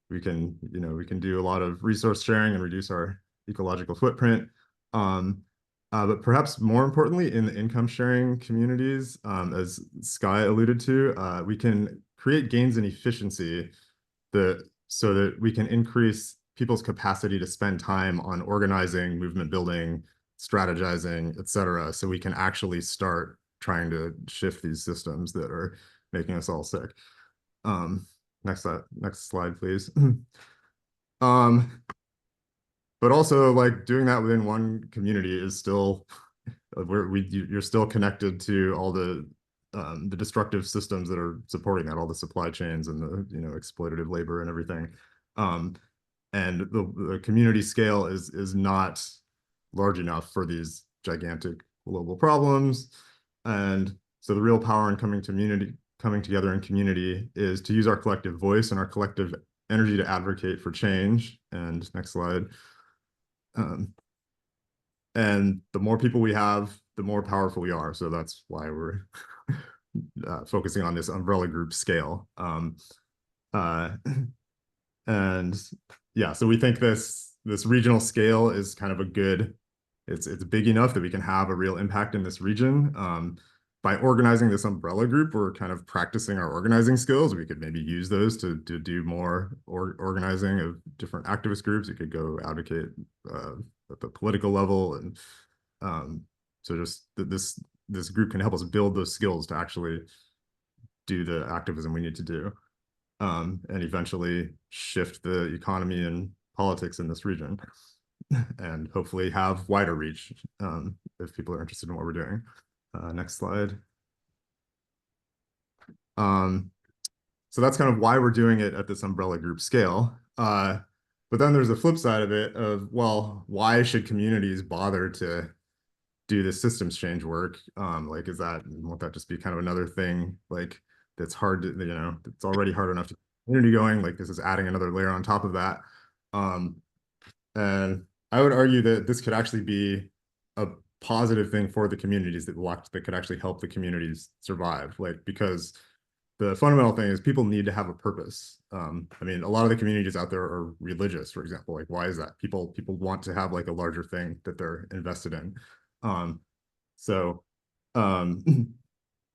We can, you know, we can do a lot of resource sharing and reduce our ecological footprint. But perhaps more importantly, in the income sharing communities, as Skye alluded to, we can create gains in efficiency so that we can increase people's capacity to spend time on organizing, movement building, strategizing, et cetera, so we can actually start trying to shift these systems that are making us all sick. Next slide, please. But also like doing that within one community is still you're still connected to all the destructive systems that are supporting that, all the supply chains and the, you know, exploitative labor and everything. And the community scale is not large enough for these gigantic global problems. And so the real power in coming together in community is to use our collective voice and our collective energy to advocate for change. And next slide. And the more people we have, the more powerful we are. So that's why we're focusing on this umbrella group scale. And yeah, so we think this regional scale is kind of a good, it's big enough that we can have a real impact in this region. By organizing this umbrella group, we're kind of practicing our organizing skills. We could maybe use those to do more organizing of different activist groups. You could go advocate at the political level. And so just this group can help us build those skills to actually do the activism we need to do. And eventually shift the economy and politics in this region and hopefully have wider reach if people are interested in what we're doing. Next slide. So that's kind of why we're doing it at this umbrella group scale. But then there's a flip side of it of, well, why should communities bother to do this systems change work? Like, won't that just be kind of another thing like that's hard to, you know, it's already hard enough to get community going, like this is adding another layer on top of that. And I would argue that this could actually be a positive thing for the communities that could actually help the communities survive, like, because the fundamental thing is people need to have a purpose. I mean, a lot of the communities out there are religious, for example. Like, why is that? People want to have like a larger thing that they're invested in.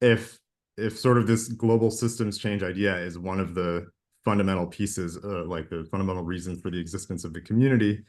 if sort of this global systems change idea is one of the fundamental pieces, like the fundamental reason for the existence of the community,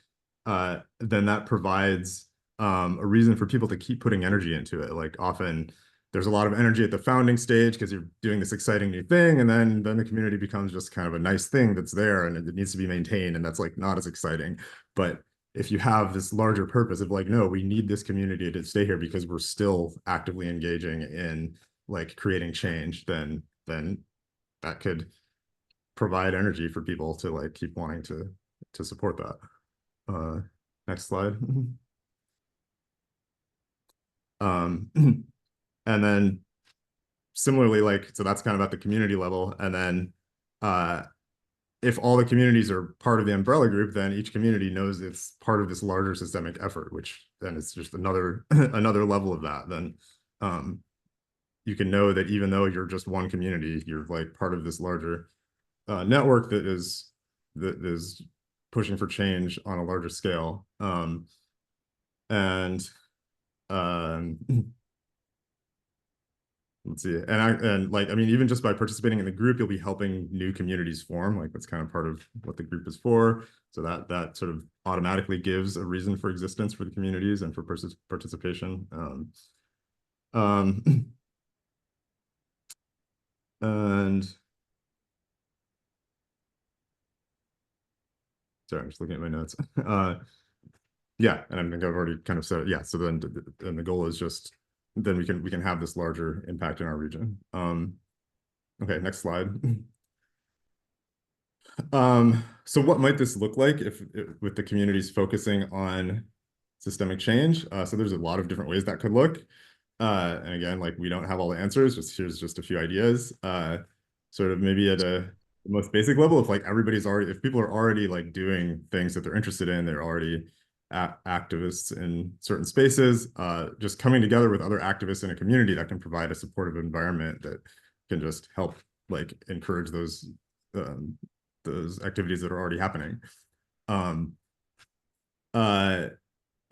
then that provides a reason for people to keep putting energy into it. Like often there's a lot of energy at the founding stage because you're doing this exciting new thing, and then the community becomes just kind of a nice thing that's there and it needs to be maintained, and that's like not as exciting. But if you have this larger purpose of like, no, we need this community to stay here because we're still actively engaging in like creating change, then that could provide energy for people to like keep wanting to support that. Next slide. And then similarly, like, so that's kind of at the community level. And then if all the communities are part of the umbrella group, then each community knows it's part of this larger systemic effort, which then it's just another another level of that. Then you can know that even though you're just one community, you're like part of this larger network that is pushing for change on a larger scale. Let's see, and like, I mean, even just by participating in the group, you'll be helping new communities form. Like that's kind of part of what the group is for. So that sort of automatically gives a reason for existence for the communities and for participation. And sorry, I'm just looking at my notes. Yeah, and I think I've already kind of said it. Yeah, so then and the goal is just then we can have this larger impact in our region. Okay, next slide. So what might this look like if with the communities focusing on systemic change? So there's a lot of different ways that could look. And again, like we don't have all the answers, here's just a few ideas. Sort of maybe at a most basic level, if like if people are already like doing things that they're interested in, they're already activists in certain spaces, just coming together with other activists in a community that can provide a supportive environment that can just help like encourage those activities that are already happening. And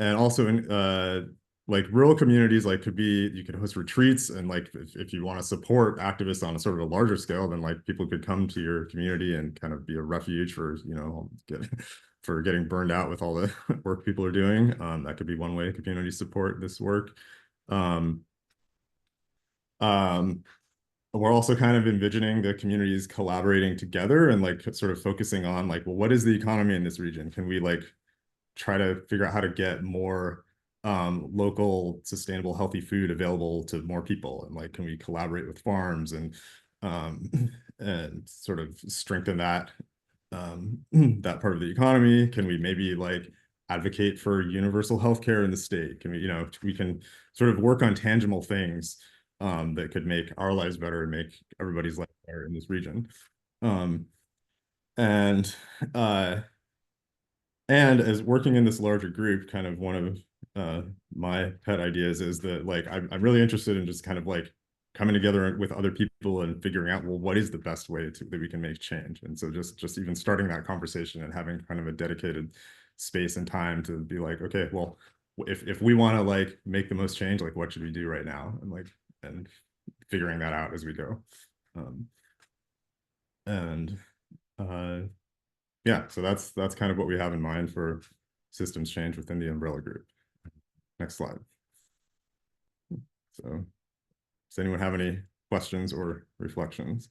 also in like rural communities, like you could host retreats, and like if you want to support activists on a sort of a larger scale, then like people could come to your community and kind of be a refuge for, you know, for getting burned out with all the work people are doing. That could be one way communities support this work. We're also kind of envisioning the communities collaborating together and like sort of focusing on like, well, what is the economy in this region? Can we like try to figure out how to get more local, sustainable, healthy food available to more people? And like, can we collaborate with farms and sort of strengthen that that part of the economy? Can we maybe like advocate for universal healthcare in the state? Can we, you know, we can sort of work on tangible things that could make our lives better and make everybody's life better in this region. And as working in this larger group, kind of one of my pet ideas is that like I'm really interested in just kind of like coming together with other people and figuring out, well, what is the best way that we can make change? And so just even starting that conversation and having kind of a dedicated space and time to be like, okay, well, if we want to like make the most change, like what should we do right now? And figuring that out as we go. Yeah, so that's kind of what we have in mind for systems change within the umbrella group. Next slide. So does anyone have any questions or reflections?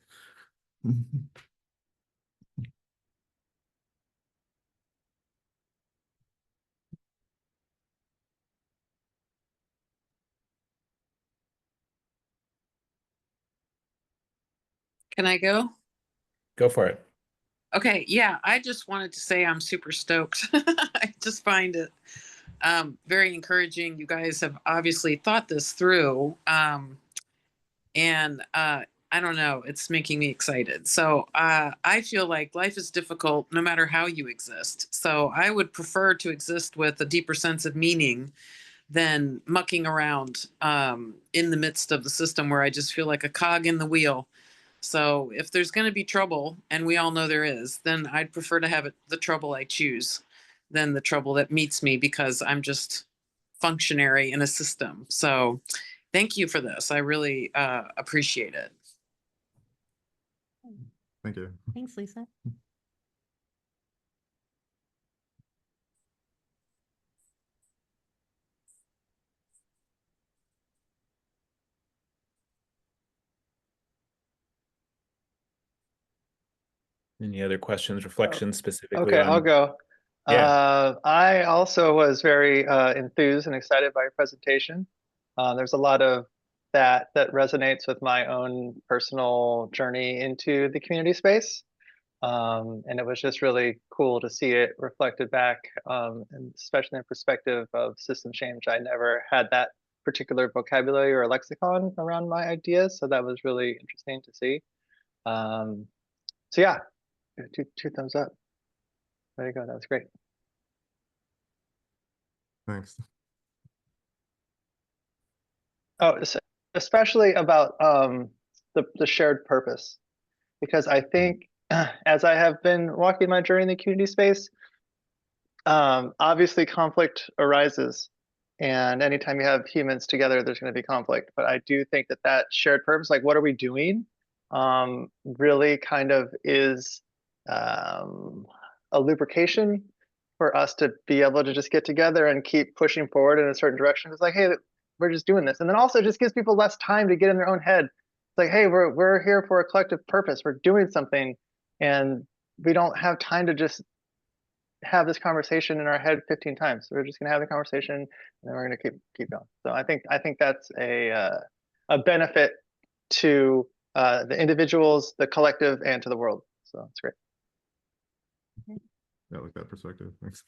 Can I go? Go for it. Okay, yeah, I just wanted to say I'm super stoked. I just find it very encouraging. You guys have obviously thought this through. And I don't know, it's making me excited. So I feel like life is difficult no matter how you exist. So I would prefer to exist with a deeper sense of meaning than mucking around in the midst of the system where I just feel like a cog in the wheel. So if there's going to be trouble, and we all know there is, then I'd prefer to have it the trouble I choose than the trouble that meets me because I'm just functionary in a system. So thank you for this. I really appreciate it. Thank you. Thanks, Lisa. Any other questions, reflections specifically Okay, I'll on? go. Yeah. I also was very enthused and excited by your presentation. There's a lot of that resonates with my own personal journey into the community space. And it was just really cool to see it reflected back, and especially in perspective of system change. I never had that particular vocabulary or lexicon around my ideas, so that was really interesting to see. So yeah, two thumbs up. There you go. That was great. Thanks. Oh, especially about the shared purpose, because I think as I have been walking my journey in the community space, obviously conflict arises, and anytime you have humans together, there's going to be conflict. But I do think that shared purpose, like what are we doing, really kind of is a lubrication for us to be able to just get together and keep pushing forward in a certain direction. It's like, hey, we're just doing this. And then also just gives people less time to get in their own head. It's like, hey, we're here for a collective purpose. We're doing something, and we don't have time to just have this conversation in our head 15 times. We're just gonna have the conversation, and then we're gonna keep going. So I think that's a benefit to the individuals, the collective, and to the world. So it's great. Yeah, I like that perspective. Thanks.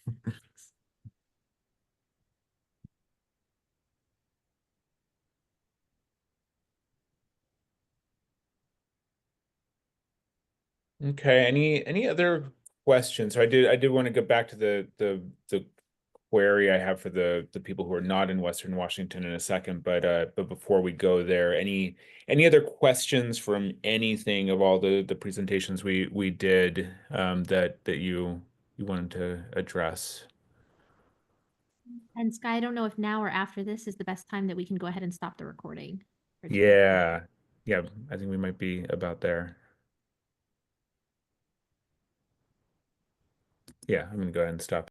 Okay, any other questions? So I did want to go back to the query I have for the people who are not in Western Washington in a second, but before we go there, any other questions from anything of all the presentations we did, that you wanted to address? And Sky, I don't know if now or after this is the best time that we can go ahead and stop the recording. Yeah, I think we might be about there. Yeah, I'm gonna go ahead and stop.